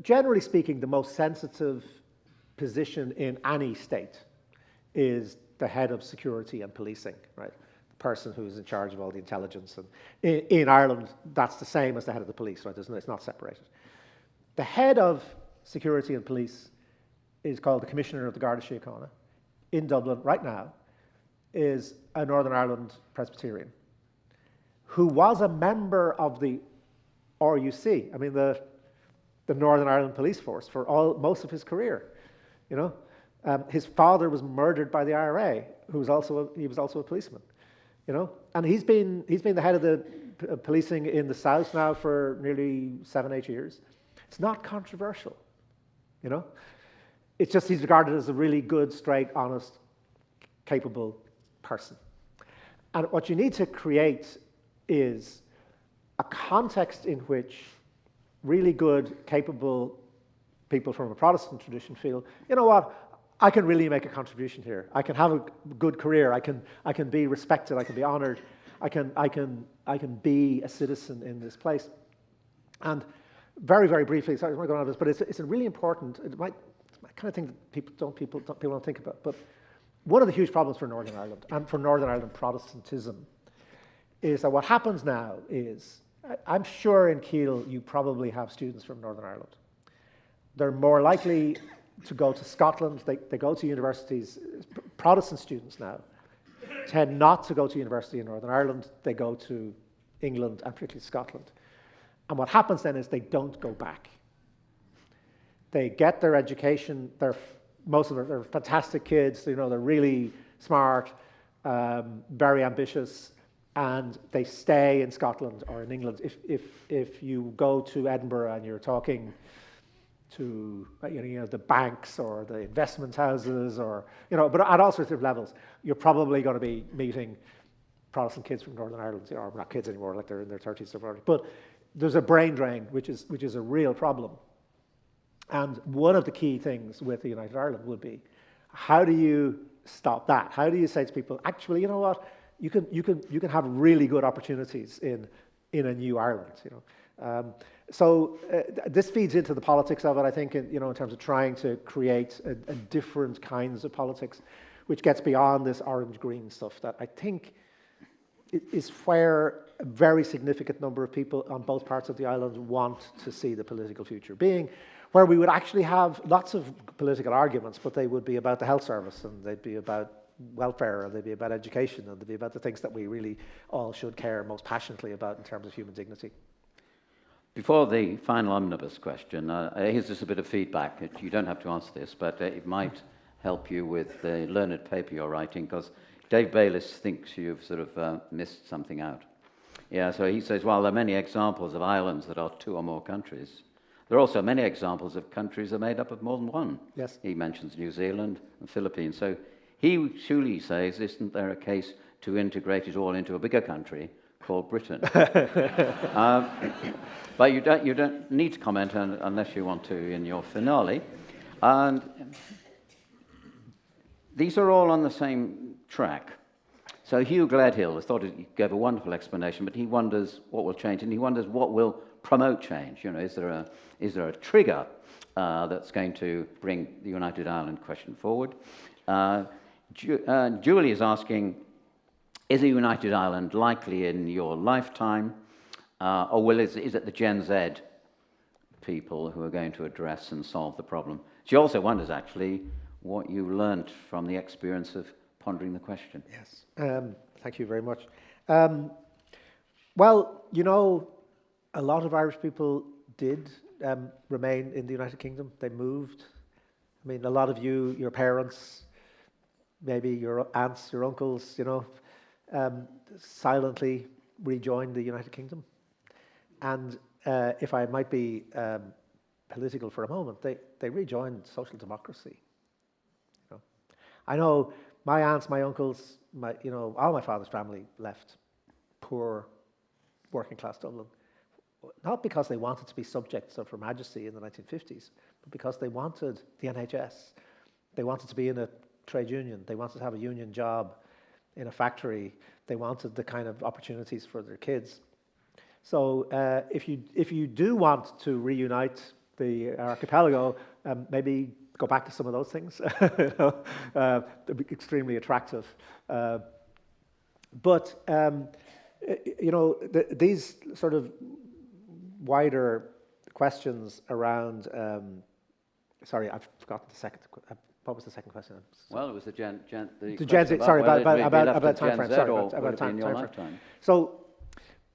generally speaking, the most sensitive position in any state is the head of security and policing, right? The person who's in charge of all the intelligence. And in Ireland, that's the same as the head of the police, right? It's not separated. The head of security and police is called the Commissioner of the Garda Síochána in Dublin right now, is a Northern Ireland Presbyterian who was a member of the RUC, I mean the Northern Ireland Police Force for most of his career. You know, his father was murdered by the IRA, he was also a policeman. You know, and he's been the head of the policing in the South now for nearly 7-8 years. It's not controversial. You know, it's just he's regarded as a really good, straight, honest, capable person. And what you need to create is a context in which really good, capable people from a Protestant tradition feel, you know what, I can really make a contribution here. I can have a good career. I can be respected. I can be honored. I can be a citizen in this place. And very, very briefly, sorry, I'm not going on this, but it's a really important. It's my kind of thing that people don't think about. But one of the huge problems for Northern Ireland and for Northern Ireland Protestantism is that what happens now is, I'm sure in Keele you probably have students from Northern Ireland. They're more likely to go to Scotland. They go to universities. Protestant students now tend not to go to university in Northern Ireland. They go to England and particularly Scotland. And what happens then is they don't go back. They get their education. Most of them are fantastic kids. You know, they're really smart, very ambitious, and they stay in Scotland or in England. If you go to Edinburgh and you're talking to the banks or the investment houses, or but at all sorts of levels, you're probably going to be meeting Protestant kids from Northern Ireland, or not kids anymore, like they're in their 30s or 40s. But there's a brain drain, which is a real problem. And one of the key things with the United Ireland would be, how do you stop that? How do you say to people, actually, you know what, you can have really good opportunities in a new Ireland, So this feeds into the politics of it, I think, in terms of trying to create a different kinds of politics, which gets beyond this orange-green stuff that I think is where a very significant number of people on both parts of the island want to see the political future being, where we would actually have lots of political arguments, but they would be about the health service, and they'd be about welfare, and they'd be about education, and they'd be about the things that we really all should care most passionately about in terms of human dignity. Before the final omnibus question, here's just a bit of feedback. You don't have to answer this, but it might help you with the learned paper you're writing, because Dave Bayliss thinks you've sort of missed something out. Yeah, so he says, while there are many examples of islands that are 2 or more countries, there are also many examples of countries that are made up of more than one. Yes. He mentions New Zealand and Philippines. So he surely says, isn't there a case to integrate it all into a bigger country called Britain? But you don't need to comment unless you want to in your finale. And these are all on the same track. So Hugh Gledhill has thought he gave a wonderful explanation, but he wonders what will change, and he wonders what will promote change. Is there a trigger that's going to bring the United Ireland question forward? Julie is asking, is a United Ireland likely in your lifetime, or is it the Gen Z people who are going to address and solve the problem? She also wonders, actually, what you learnt from the experience of pondering the question. Yes, thank you very much. Well, a lot of Irish people did remain in the United Kingdom. They moved. I mean, a lot of you, your parents, maybe your aunts, your uncles, silently rejoined the United Kingdom. And if I might be political for a moment, they rejoined social democracy. I know my aunts, my uncles, all my father's family left poor, working class Dublin, not because they wanted to be subjects of Her Majesty in the 1950s, but because they wanted the NHS. They wanted to be in a trade union. They wanted to have a union job in a factory. They wanted the kind of opportunities for their kids. So if you do want to reunite the archipelago, maybe go back to some of those things. You know, they'd be extremely attractive. But you know, these sort of wider questions around. Sorry, I've forgotten the second. What was the second question? Well, it was the Gen Z. Sorry, about time frame. Sorry, about time frame. So,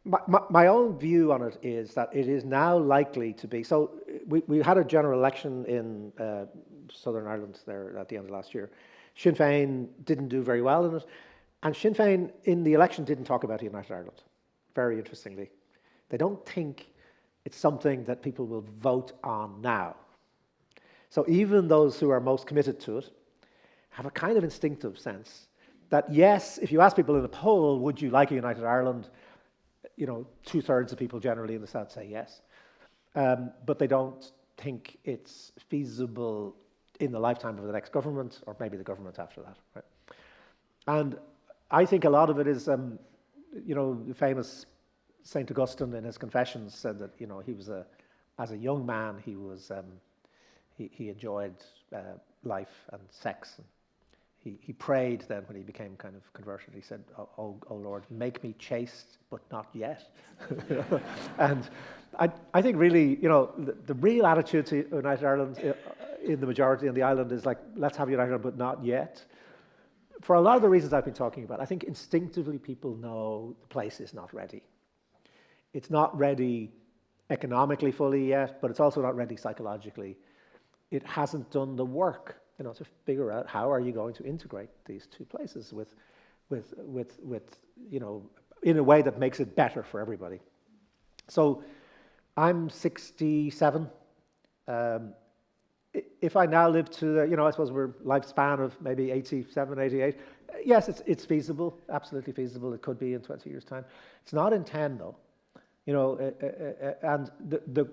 my own view on it is that it is now likely to be. So, we had a general election in Southern Ireland there at the end of last year. Sinn Féin didn't do very well in it, and Sinn Féin in the election didn't talk about United Ireland. Very interestingly, they don't think it's something that people will vote on now. So even those who are most committed to it have a kind of instinctive sense that, yes, if you ask people in a poll, would you like a United Ireland, you know, 2/3 of people generally in the South say yes. But they don't think it's feasible in the lifetime of the next government, or maybe the government after that. Right? And I think a lot of it is, you know, the famous St. Augustine in his Confessions said that, you know, he was as a young man, he was... He enjoyed life and sex. And he prayed then when he became kind of converted. He said, oh Lord, make me chaste, but not yet. And I think really, you know, the real attitude to United Ireland in the majority in the island is like, let's have United Ireland, but not yet. For a lot of the reasons I've been talking about, I think instinctively people know the place is not ready. It's not ready economically fully yet, but it's also not ready psychologically. It hasn't done the work, you know, to figure out how are you going to integrate these two places with you know, in a way that makes it better for everybody. So I'm 67. If I now live to the, you know, I suppose we're lifespan of maybe 87, 88. Yes, it's feasible, absolutely feasible. It could be in 20 years' time. It's not in 10 though. You know, and the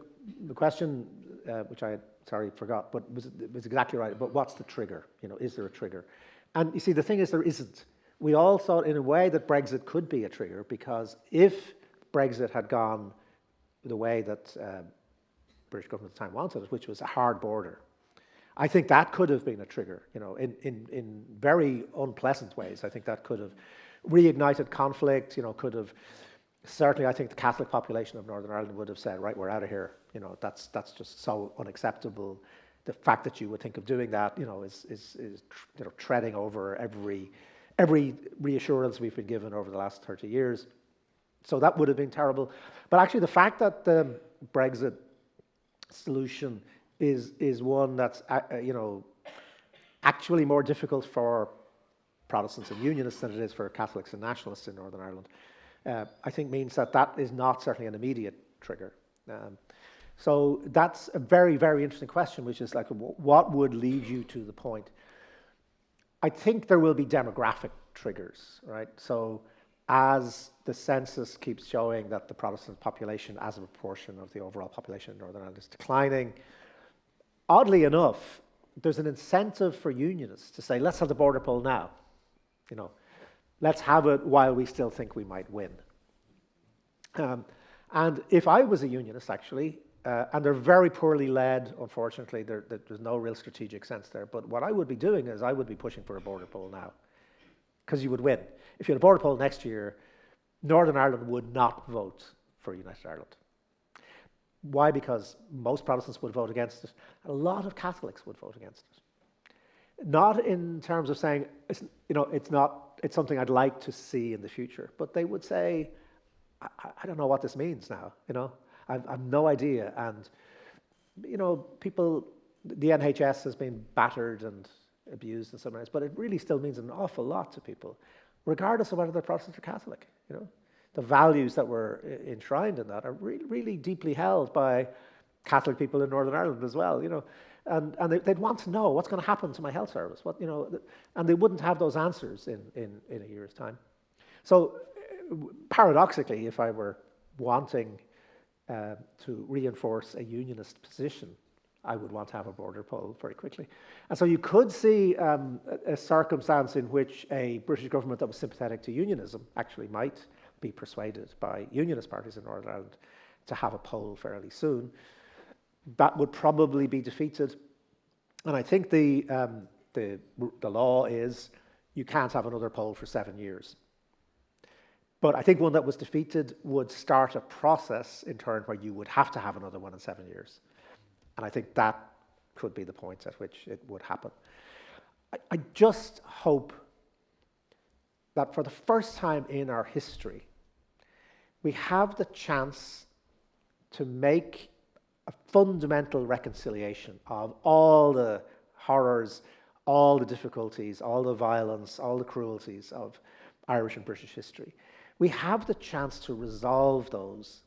question which I forgot, but was exactly right. But what's the trigger? You know, is there a trigger? And you see, the thing is, there isn't. We all thought in a way that Brexit could be a trigger, because if Brexit had gone the way that British government at the time wanted it, which was a hard border, I think that could have been a trigger. You know, in very unpleasant ways. I think that could have reignited conflict. You know, could have. Certainly, I think the Catholic population of Northern Ireland would have said, right, we're out of here. You know, that's just so unacceptable. The fact that you would think of doing that, you know, is you know, treading over every reassurance we've been given over the last 30 years. So that would have been terrible. But actually, the fact that the Brexit solution is one that's you know, actually more difficult for Protestants and Unionists than it is for Catholics and Nationalists in Northern Ireland, I think means that is not certainly an immediate trigger. So that's a very, very interesting question, which is like, what would lead you to the point? I think there will be demographic triggers, right? So as the census keeps showing that the Protestant population as a proportion of the overall population in Northern Ireland is declining, oddly enough, there's an incentive for unionists to say, let's have the border poll now. You know, let's have it while we still think we might win. And if I was a unionist, actually, and they're very poorly led, unfortunately, there's no real strategic sense there, but what I would be doing is I would be pushing for a border poll now, because you would win. If you had a border poll next year, Northern Ireland would not vote for United Ireland. Why? Because most Protestants would vote against it. A lot of Catholics would vote against it. Not in terms of saying, you know, it's something I'd like to see in the future, but they would say, I don't know what this means now, you know, I've no idea. And, you know, people, the NHS has been battered and abused in some ways, but it really still means an awful lot to people, regardless of whether they're Protestant or Catholic, you know. The values that were enshrined in that are really, really deeply held by Catholic people in Northern Ireland as well, you know. And they'd want to know what's going to happen to my health service, what, you know, and they wouldn't have those answers in a year's time. So paradoxically, if I were wanting to reinforce a unionist position, I would want to have a border poll very quickly. And so you could see a circumstance in which a British government that was sympathetic to unionism actually might be persuaded by unionist parties in Northern Ireland to have a poll fairly soon. That would probably be defeated. And I think the law is you can't have another poll for 7 years. But I think one that was defeated would start a process in turn where you would have to have another one in 7 years. And I think that could be the point at which it would happen. I just hope that for the first time in our history, we have the chance to make a fundamental reconciliation of all the horrors, all the difficulties, all the violence, all the cruelties of Irish and British history. We have the chance to resolve those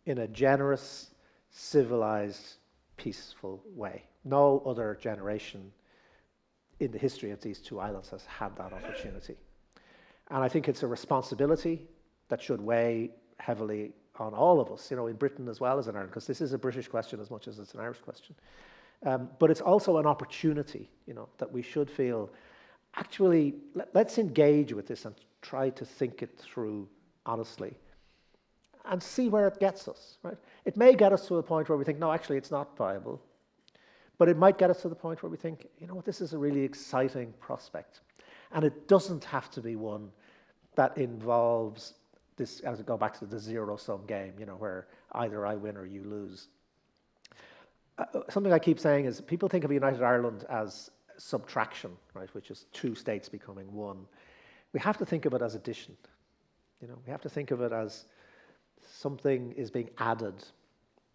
in a generous, civilized, peaceful way. No other generation in the history of these two islands has had that opportunity. And I think it's a responsibility that should weigh heavily on all of us, in Britain as well as in Ireland, because this is a British question as much as it's an Irish question. But it's also an opportunity, that we should feel, actually, let's engage with this and try to think it through honestly and see where it gets us, right? It may get us to a point where we think, no, actually, it's not viable. But it might get us to the point where we think, this is a really exciting prospect. And it doesn't have to be one that involves this, as I go back to the zero-sum game, where either I win or you lose. Something I keep saying is people think of United Ireland as subtraction, right, which is two states becoming one. We have to think of it as addition. We have to think of it as something is being added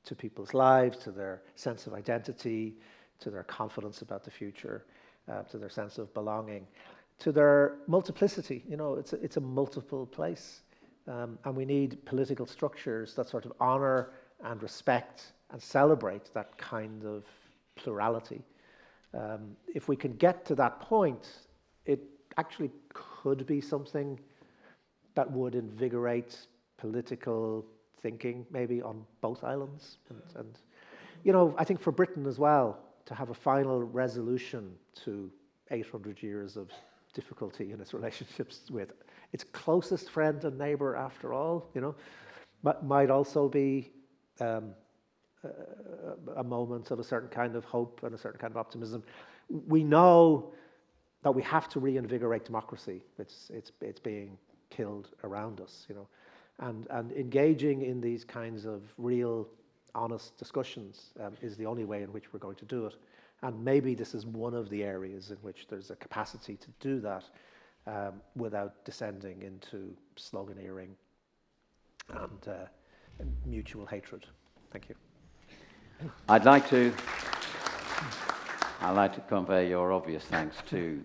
to people's lives, to their sense of identity, to their confidence about the future, to their sense of belonging, to their multiplicity. It's a multiple place. And we need political structures that sort of honor and respect and celebrate that kind of plurality. If we can get to that point, it actually could be something that would invigorate political thinking, maybe on both islands. And I think for Britain as well, to have a final resolution to 800 years of difficulty in its relationships with its closest friend and neighbor, after all, might also be a moment of a certain kind of hope and a certain kind of optimism. We know that we have to reinvigorate democracy. It's being killed around us, and engaging in these kinds of real, honest discussions is the only way in which we're going to do it. And maybe this is one of the areas in which there's a capacity to do that without descending into sloganeering and mutual hatred. Thank you. I'd like to convey your obvious thanks to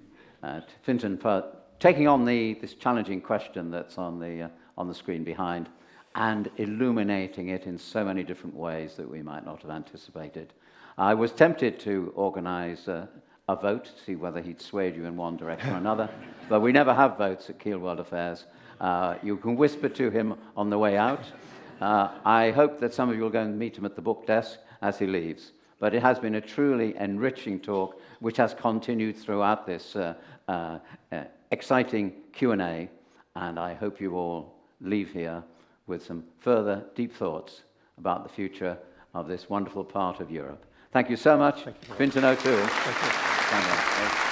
Fintan for taking on this challenging question that's on the screen behind and illuminating it in so many different ways that we might not have anticipated. I was tempted to organise a vote to see whether he'd swayed you in one direction or another, but we never have votes at Keele World Affairs. You can whisper to him on the way out. I hope that some of you will go and meet him at the book desk as he leaves. But it has been a truly enriching talk, which has continued throughout this exciting Q&A, and I hope you all leave here with some further deep thoughts about the future of this wonderful part of Europe. Thank you so much, Fintan O'Toole. Thank you.